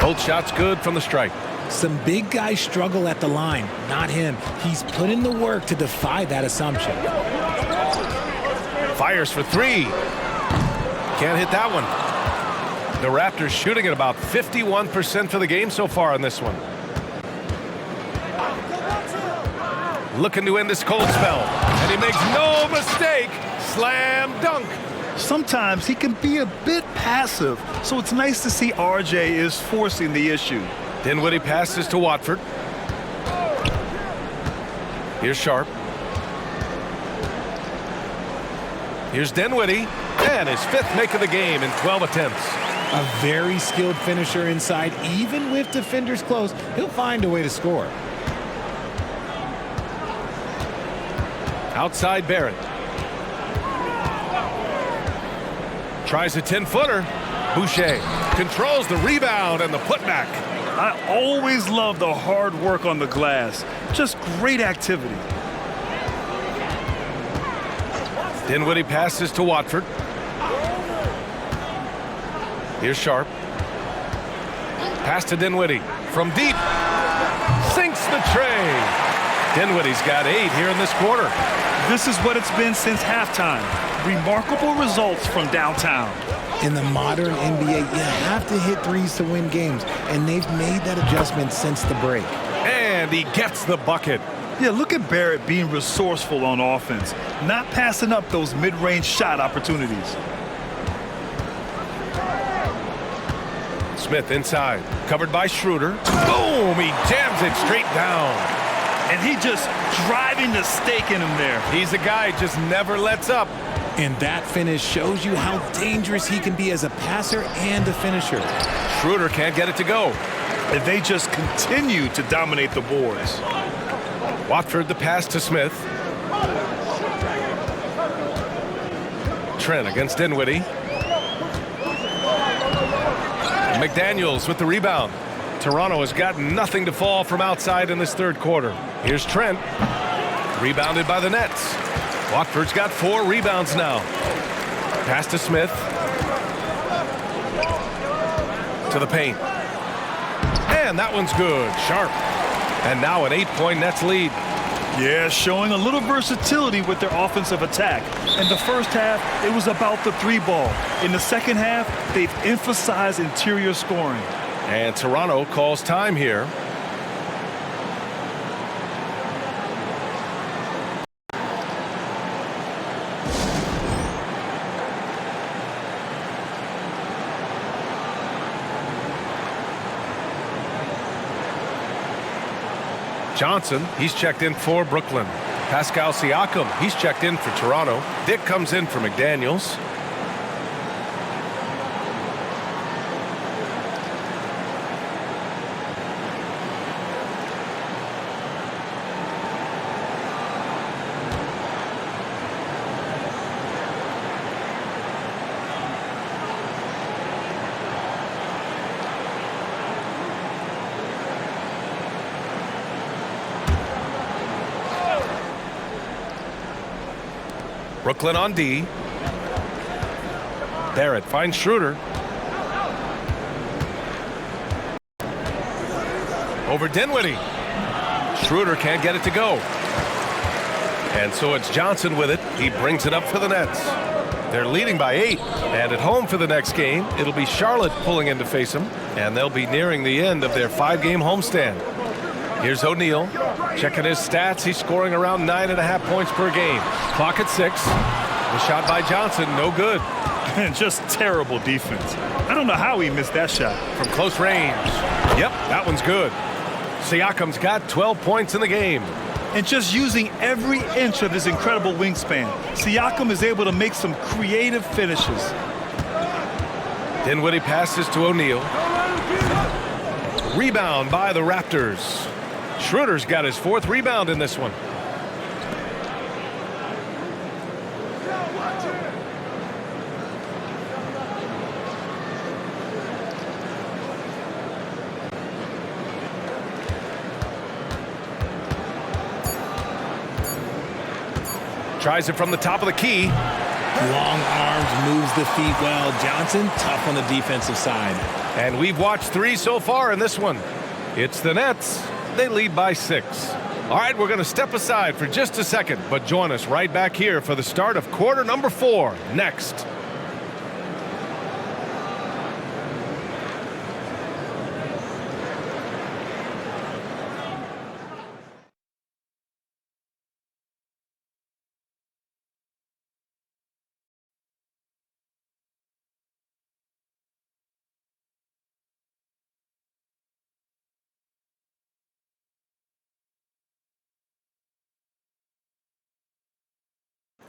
Both shots good from the stripe. Some big guys struggle at the line, not him. He's put in the work to defy that assumption. Fires for three. Can't hit that one. The Raptors shooting at about 51% for the game so far in this one. Looking to end this cold spell. And he makes no mistake. Slam dunk. Sometimes he can be a bit passive, so it's nice to see RJ is forcing the issue. Dinwiddie passes to Watford. Here's Sharp. Here's Dinwiddie. And his fifth make of the game in 12 attempts. A very skilled finisher inside. Even with defenders close, he'll find a way to score. Outside Barrett. Tries a 10-footer. Boucher controls the rebound and the putback. I always love the hard work on the glass. Just great activity. Dinwiddie passes to Watford. Here's Sharp. Pass to Dinwiddie from deep. Sinks the tray. Dinwiddie's got 8 here in this quarter. This is what it's been since halftime. Remarkable results from downtown. In the modern NBA, you have to hit threes to win games, and they've made that adjustment since the break. And he gets the bucket. Yeah, look at Barrett being resourceful on offense, not passing up those mid-range shot opportunities. Smith inside, covered by Schroeder. Boom! He jams it straight down. And he just driving the stake in him there. He's a guy just never lets up. And that finish shows you how dangerous he can be as a passer and a finisher. Schroeder can't get it to go. And they just continue to dominate the boards. Watford the pass to Smith. Trent against Dinwiddie. McDaniels with the rebound. Toronto has got nothing to fall from outside in this third quarter. Here's Trent. Rebounded by the Nets. Watford's got 4 rebounds now. Pass to Smith. To the paint. And that one's good. Sharp. And now an 8-point Nets lead. Yeah, showing a little versatility with their offensive attack. In the first half, it was about the 3-ball. In the second half, they've emphasized interior scoring. And Toronto calls time here. Johnson, he's checked in for Brooklyn. Pascal Siakam, he's checked in for Toronto. Dick comes in for McDaniels. Brooklyn on D. Barrett finds Schroeder. Over Dinwiddie. Schroeder can't get it to go. And so it's Johnson with it. He brings it up for the Nets. They're leading by 8. And at home for the next game, it'll be Charlotte pulling in to face them. And they'll be nearing the end of their 5-game homestand. Here's O'Neal. Checking his stats. He's scoring around 9.5 points per game. Clock at 6. The shot by Johnson, no good. And just terrible defense. I don't know how he missed that shot. From close range. Yep, that one's good. Siakam's got 12 points in the game. And just using every inch of his incredible wingspan, Siakam is able to make some creative finishes. Dinwiddie passes to O'Neal. Rebound by the Raptors. Schroeder's got his 4th rebound in this one. Tries it from the top of the key. Long arms, moves the feet well. Johnson, tough on the defensive side. And we've watched 3 so far in this one. It's the Nets. They lead by 6. All right, we're going to step aside for just a second, but join us right back here for the start of quarter number 4 next.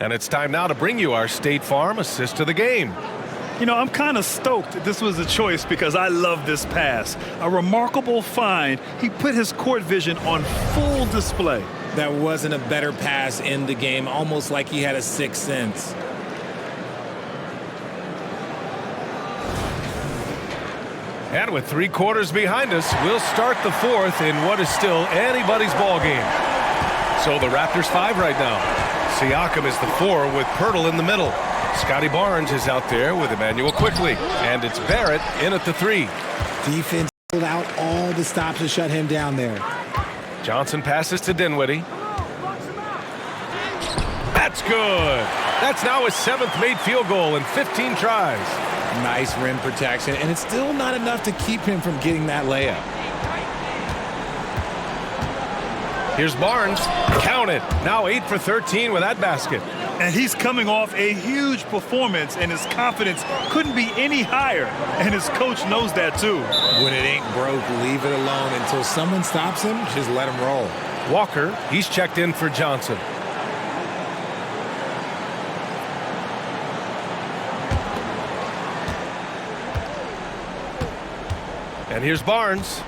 And it's time now to bring you our State Farm assist of the game. You know, I'm kind of stoked that this was a choice because I love this pass. A remarkable find. He put his court vision on full display. That wasn't a better pass in the game, almost like he had a 6th sense. And with 3 quarters behind us, we'll start the 4th in what is still anybody's ball game. So the Raptors 5 right now. Siakam is the 4 with Pirtle in the middle. Scotty Barnes is out there with Emmanuel Quickly. And it's Barrett in at the 3. Defense pulled out all the stops to shut him down there. Johnson passes to Dinwiddie. That's good. That's now his 7th made field goal in 15 tries. Nice rim protection, and it's still not enough to keep him from getting that layup. Here's Barnes. Count it. Now 8 for 13 with that basket. And he's coming off a huge performance, and his confidence couldn't be any higher. And his coach knows that, too. When it ain't broke, leave it alone. Until someone stops him, just let him roll. Walker, he's checked in for Johnson. And here's Barnes.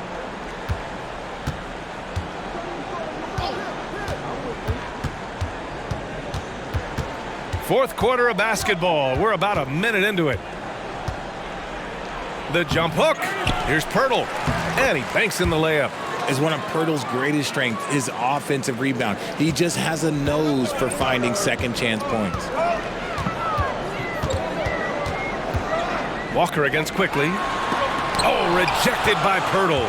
Fourth quarter of basketball. We're about a minute into it. The jump hook. Here's Pirtle. And he banks in the layup. Is one of Pirtle's greatest strengths, his offensive rebound. He just has a nose for finding second chance points. Walker against Quickly. Oh, rejected by Pirtle.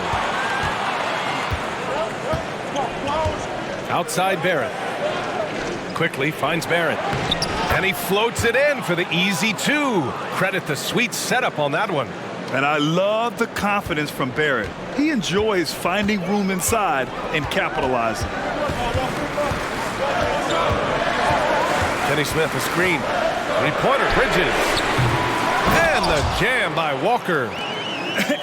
Outside Barrett. Quickly finds Barrett. And he floats it in for the easy 2. Credit the sweet setup on that one. And I love the confidence from Barrett. He enjoys finding room inside and capitalizing. Kenny Smith, a screen. 3-pointer, Bridges. And the jam by Walker.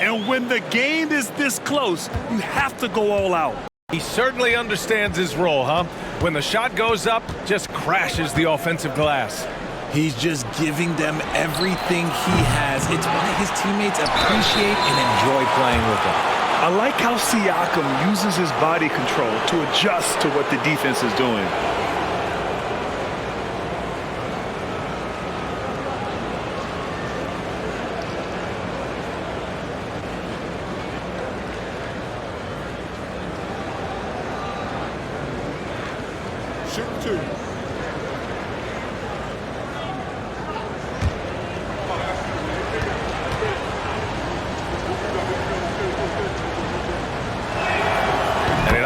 And when the game is this close, you have to go all out. He certainly understands his role, huh? When the shot goes up, just crashes the offensive glass. He's just giving them everything he has. It's why his teammates appreciate and enjoy playing with him. I like how Siakam uses his body control to adjust to what the defense is doing.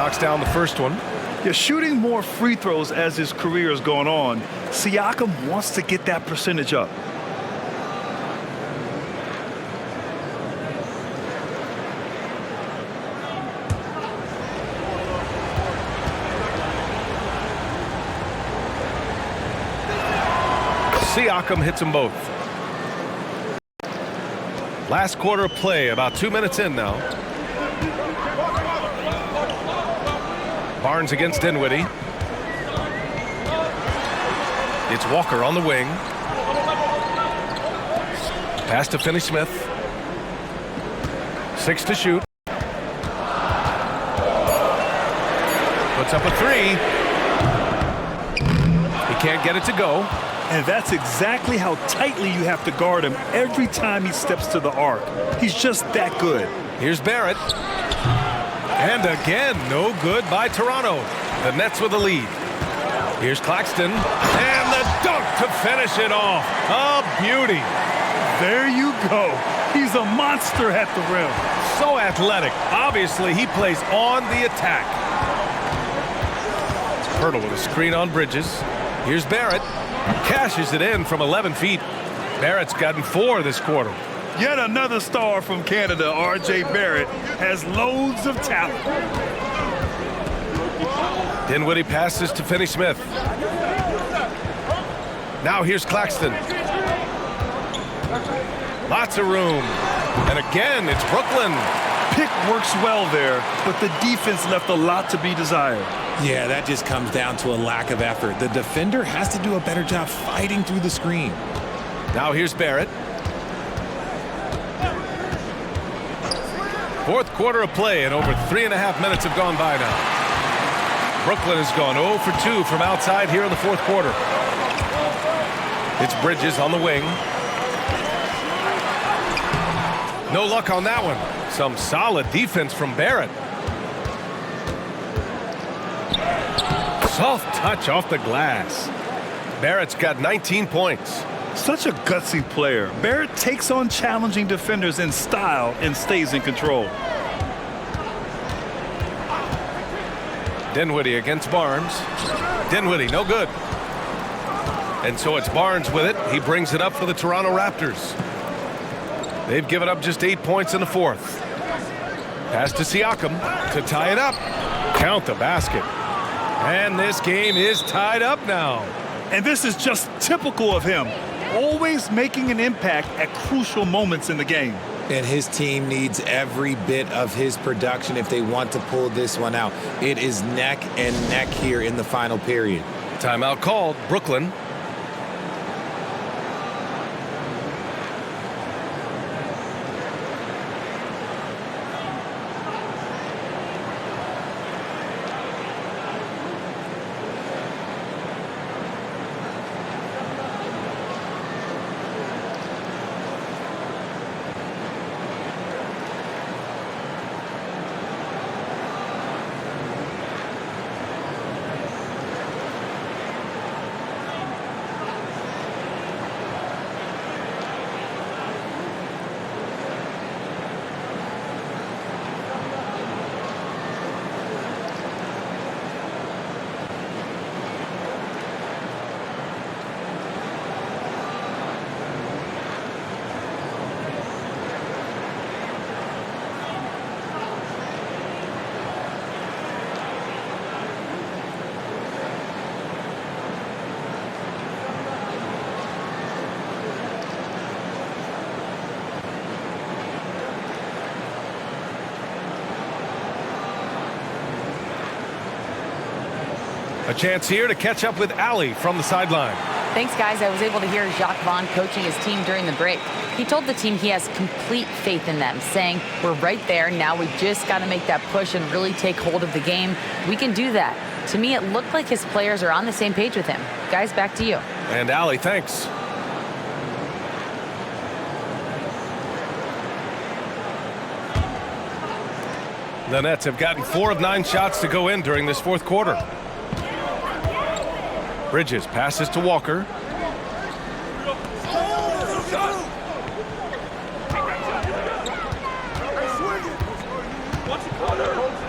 knocks down the first one. Yeah, shooting more free throws as his career is going on, Siakam wants to get that percentage up. Siakam hits them both. Last quarter of play, about 2 minutes in now. Barnes against Dinwiddie. It's Walker on the wing. Pass to Finney-Smith. 6 to shoot. Puts up a 3. He can't get it to go. And that's exactly how tightly you have to guard him every time he steps to the arc. He's just that good. Here's Barrett. And again, no good by Toronto. The Nets with the lead. Here's Claxton. And the dunk to finish it off. A beauty. There you go. He's a monster at the rim. So athletic. Obviously, he plays on the attack. Hurdle with a screen on Bridges. Here's Barrett. Cashes it in from 11 feet. Barrett's gotten 4 this quarter. Yet another star from Canada, R.J. Barrett, has loads of talent. Dinwiddie passes to Finney-Smith. Now here's Claxton. Lots of room. And again, it's Brooklyn. Pick works well there, but the defense left a lot to be desired. Yeah, that just comes down to a lack of effort. The defender has to do a better job fighting through the screen. Now here's Barrett. Fourth quarter of play, and over 3.5 minutes have gone by now. Brooklyn has gone 0 for 2 from outside here in the fourth quarter. It's Bridges on the wing. No luck on that one. Some solid defense from Barrett. Soft touch off the glass. Barrett's got 19 points. Such a gutsy player. Barrett takes on challenging defenders in style and stays in control. Dinwiddie against Barnes. Dinwiddie, no good. And so it's Barnes with it. He brings it up for the Toronto Raptors. They've given up just 8 points in the fourth. Pass to Siakam to tie it up. Count the basket. And this game is tied up now. And this is just typical of him. Always making an impact at crucial moments in the game. And his team needs every bit of his production if they want to pull this one out. It is neck and neck here in the final period. Timeout called. Brooklyn. A chance here to catch up with Allie from the sideline. Thanks, guys. I was able to hear Jacques Vaughn coaching his team during the break. He told the team he has complete faith in them, saying, we're right there. Now we just got to make that push and really take hold of the game. We can do that. To me, it looked like his players are on the same page with him. Guys, back to you. And Allie, thanks. The Nets have gotten 4 of 9 shots to go in during this fourth quarter. Bridges passes to Walker.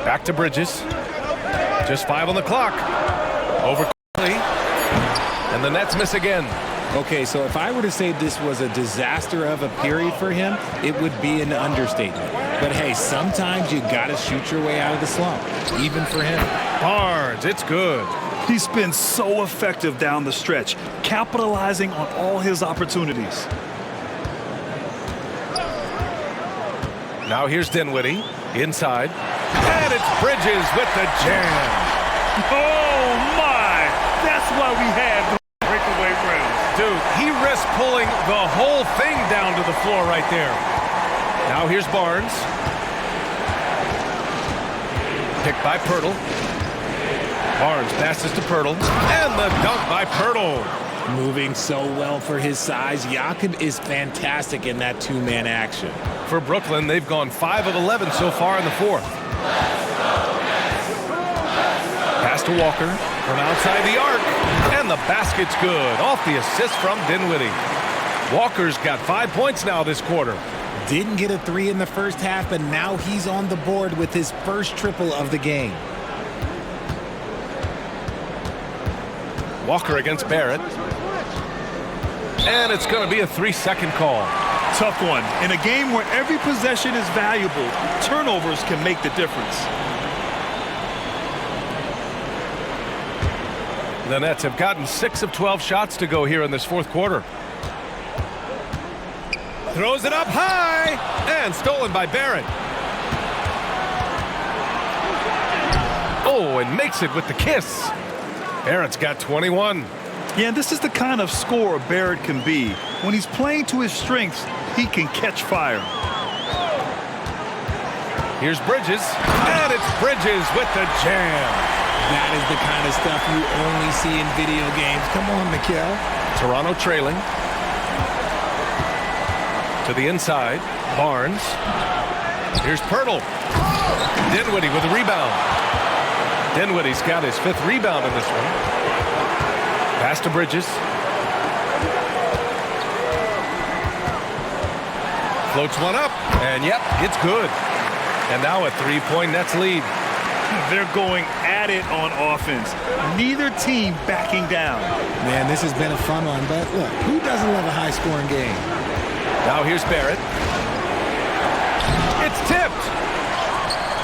Back to Bridges. Just 5 on the clock. Over quickly. And the Nets miss again. Okay, so if I were to say this was a disaster of a period for him, it would be an understatement. But hey, sometimes you got to shoot your way out of the slump, even for him. Barnes, it's good. He's been so effective down the stretch, capitalizing on all his opportunities. Now here's Dinwiddie inside. And it's Bridges with the jam. Oh, my! That's why we have the breakaway rounds. Dude, he risked pulling the whole thing down to the floor right there. Now here's Barnes. Picked by Pirtle. Barnes passes to Pirtle. And the dunk by Pirtle. Moving so well for his size. Jakob is fantastic in that two-man action. For Brooklyn, they've gone 5 of 11 so far in the fourth. Pass to Walker from outside the arc. And the basket's good. Off the assist from Dinwiddie. Walker's got 5 points now this quarter. Didn't get a 3 in the first half, but now he's on the board with his first triple of the game. Walker against Barrett. And it's going to be a 3-second call. Tough one. In a game where every possession is valuable, turnovers can make the difference. The Nets have gotten 6 of 12 shots to go here in this fourth quarter. Throws it up high and stolen by Barrett. Oh, and makes it with the kiss. Barrett's got 21. Yeah, this is the kind of scorer Barrett can be. When he's playing to his strengths, he can catch fire. Here's Bridges, and it's Bridges with the jam. That is the kind of stuff you only see in video games. Come on, Mikal. Toronto trailing. To the inside, Barnes. Here's Pirtle. Dinwiddie with a rebound. Dinwiddie's got his 5th rebound in this one. Pass to Bridges. Floats one up, and yep, it's good. And now a 3-point Nets lead. They're going at it on offense. Neither team backing down. Man, this has been a fun one, but look, who doesn't love a high-scoring game? Now here's Barrett. It's tipped.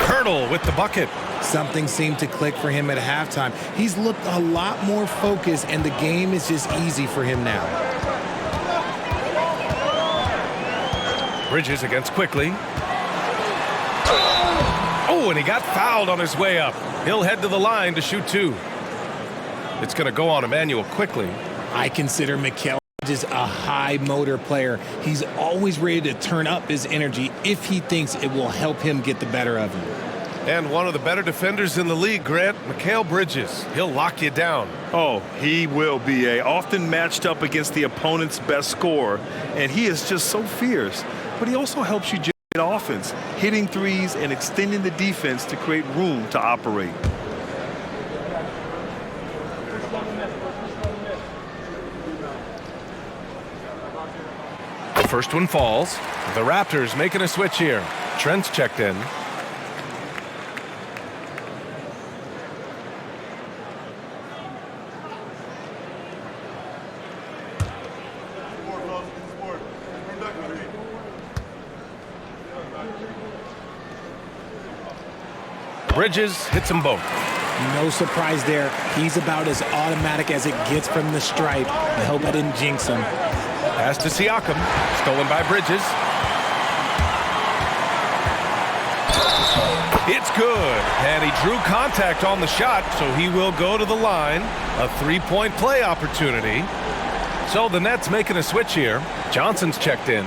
Colonel with the bucket. Something seemed to click for him at halftime. He's looked a lot more focused, and the game is just easy for him now. Bridges against Quickly. Oh, and he got fouled on his way up. He'll head to the line to shoot 2. It's going to go on Emmanuel Quickly. I consider Mikal just a high motor player. He's always ready to turn up his energy if he thinks it will help him get the better of him. And one of the better defenders in the league, Grant, Mikal Bridges. He'll lock you down. Oh, he will be often matched up against the opponent's best scorer, and he is just so fierce. But he also helps you generate offense, hitting threes and extending the defense to create room to operate. The first one falls. The Raptors making a switch here. Trent's checked in. Bridges hits them both. No surprise there. He's about as automatic as it gets from the stripe. I hope I didn't jinx him. Pass to Siakam. Stolen by Bridges. It's good. And he drew contact on the shot, so he will go to the line. A 3-point play opportunity. So the Nets making a switch here. Johnson's checked in.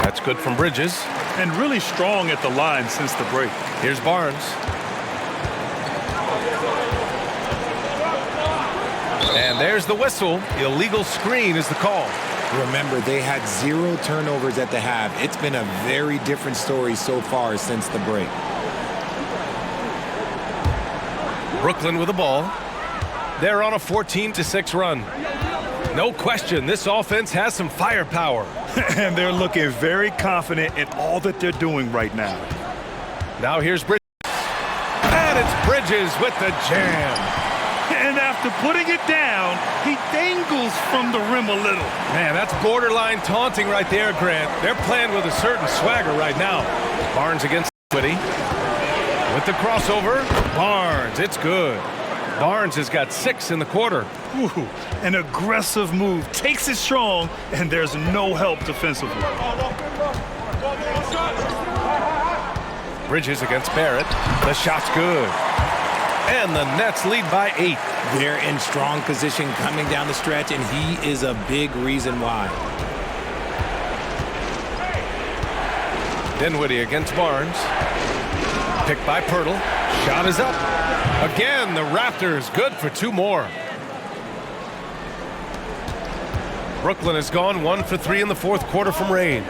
That's good from Bridges. And really strong at the line since the break. Here's Barnes. And there's the whistle. Illegal screen is the call. Remember, they had 0 turnovers at the half. It's been a very different story so far since the break. Brooklyn with the ball. They're on a 14-6 run. No question, this offense has some firepower. And they're looking very confident in all that they're doing right now. Now here's Bridges. And it's Bridges with the jam. And after putting it down, he dangles from the rim a little. Man, that's borderline taunting right there, Grant. They're playing with a certain swagger right now. Barnes against Whitty. With the crossover, Barnes, it's good. Barnes has got 6 in the quarter. Ooh, an aggressive move, takes it strong, and there's no help defensively. Bridges against Barrett. The shot's good. And the Nets lead by 8. They're in strong position coming down the stretch, and he is a big reason why. Dinwiddie against Barnes. Picked by Pirtle. Shot is up. Again, the Raptors good for 2 more. Brooklyn has gone 1 for 3 in the 4th quarter from range.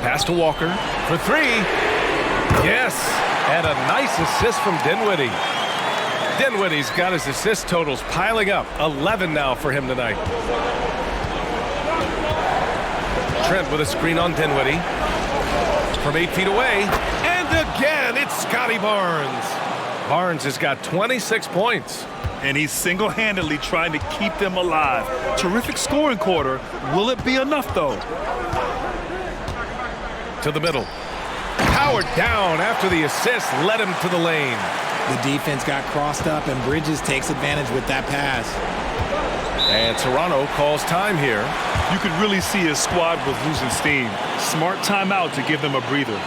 Pass to Walker for 3. Yes, and a nice assist from Dinwiddie. Dinwiddie's got his assist totals piling up. 11 now for him tonight. Trent with a screen on Dinwiddie. From 8 feet away. And again, it's Scotty Barnes. Barnes has got 26 points. And he's single-handedly trying to keep them alive. Terrific scoring quarter. Will it be enough, though? To the middle. Powered down after the assist led him to the lane. The defense got crossed up, and Bridges takes advantage with that pass. And Toronto calls time here. You could really see his squad was losing steam. Smart timeout to give them a breather.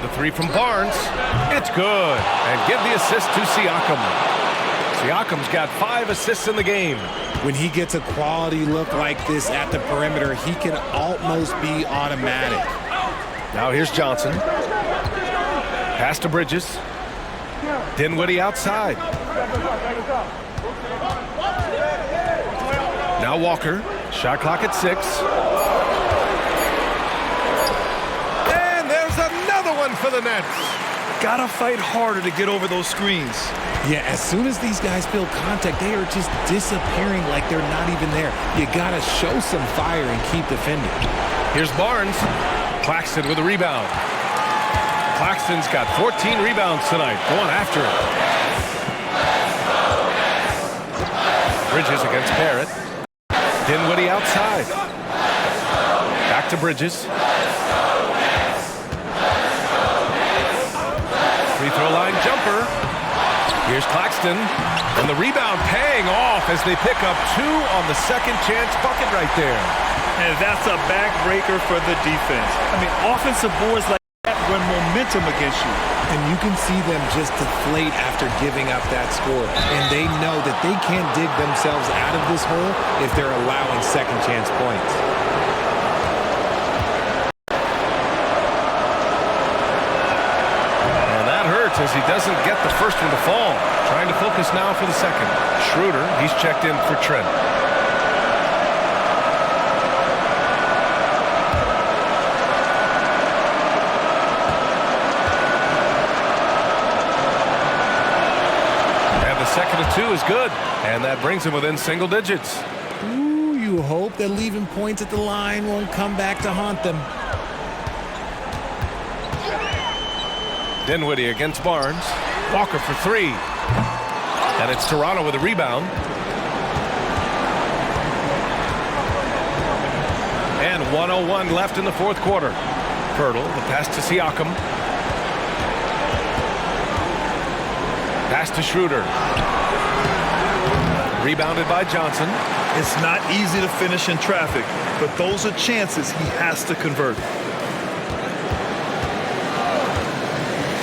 The 3 from Barnes. It's good. And give the assist to Siakam. Siakam's got 5 assists in the game. When he gets a quality look like this at the perimeter, he can almost be automatic. Now here's Johnson. Pass to Bridges. Dinwiddie outside. Now Walker. Shot clock at 6. And there's another one for the Nets. Gotta fight harder to get over those screens. Yeah, as soon as these guys feel contact, they are just disappearing like they're not even there. You gotta show some fire and keep defending. Here's Barnes. Claxton with a rebound. Claxton's got 14 rebounds tonight. Going after it. Bridges against Barrett. Dinwiddie outside. Back to Bridges. Free throw line jumper. Here's Claxton. And the rebound paying off as they pick up 2 on the second chance bucket right there. And that's a backbreaker for the defense. I mean, offensive boards like when momentum against you. And you can see them just deflate after giving up that score. And they know that they can't dig themselves out of this hole if they're allowing second chance points. And that hurts as he doesn't get the first one to fall. Trying to focus now for the second. Schroeder, he's checked in for Trent. Second and 2 is good, and that brings him within single digits. Ooh, you hope that leaving points at the line won't come back to haunt them. Dinwiddie against Barnes. Walker for 3. And it's Toronto with a rebound. And 1:01 left in the fourth quarter. Pirtle, the pass to Siakam. Pass to Schroeder. Rebounded by Johnson. It's not easy to finish in traffic, but those are chances he has to convert.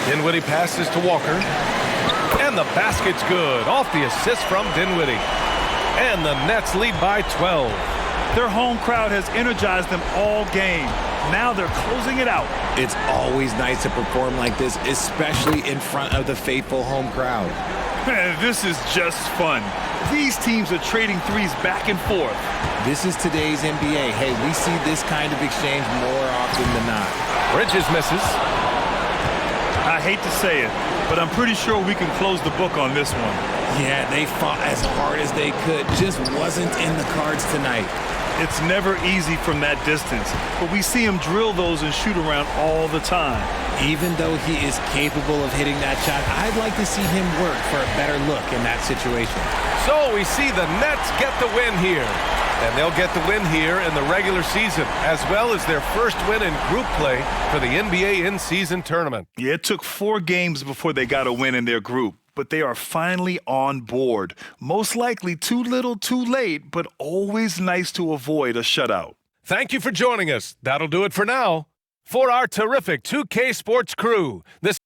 Dinwiddie passes to Walker. And the basket's good. Off the assist from Dinwiddie. And the Nets lead by 12. Their home crowd has energized them all game. Now they're closing it out. It's always nice to perform like this, especially in front of the faithful home crowd. This is just fun. These teams are trading threes back and forth. This is today's NBA. Hey, we see this kind of exchange more often than not. Bridges misses. I hate to say it, but I'm pretty sure we can close the book on this one. Yeah, they fought as hard as they could. Just wasn't in the cards tonight. It's never easy from that distance, but we see him drill those and shoot around all the time. Even though he is capable of hitting that shot, I'd like to see him work for a better look in that situation. So we see the Nets get the win here. And they'll get the win here in the regular season, as well as their first win in group play for the NBA in-season tournament. Yeah, it took 4 games before they got a win in their group, but they are finally on board. Most likely too little too late, but always nice to avoid a shutout. Thank you for joining us. That'll do it for now. For our terrific 2K Sports crew, this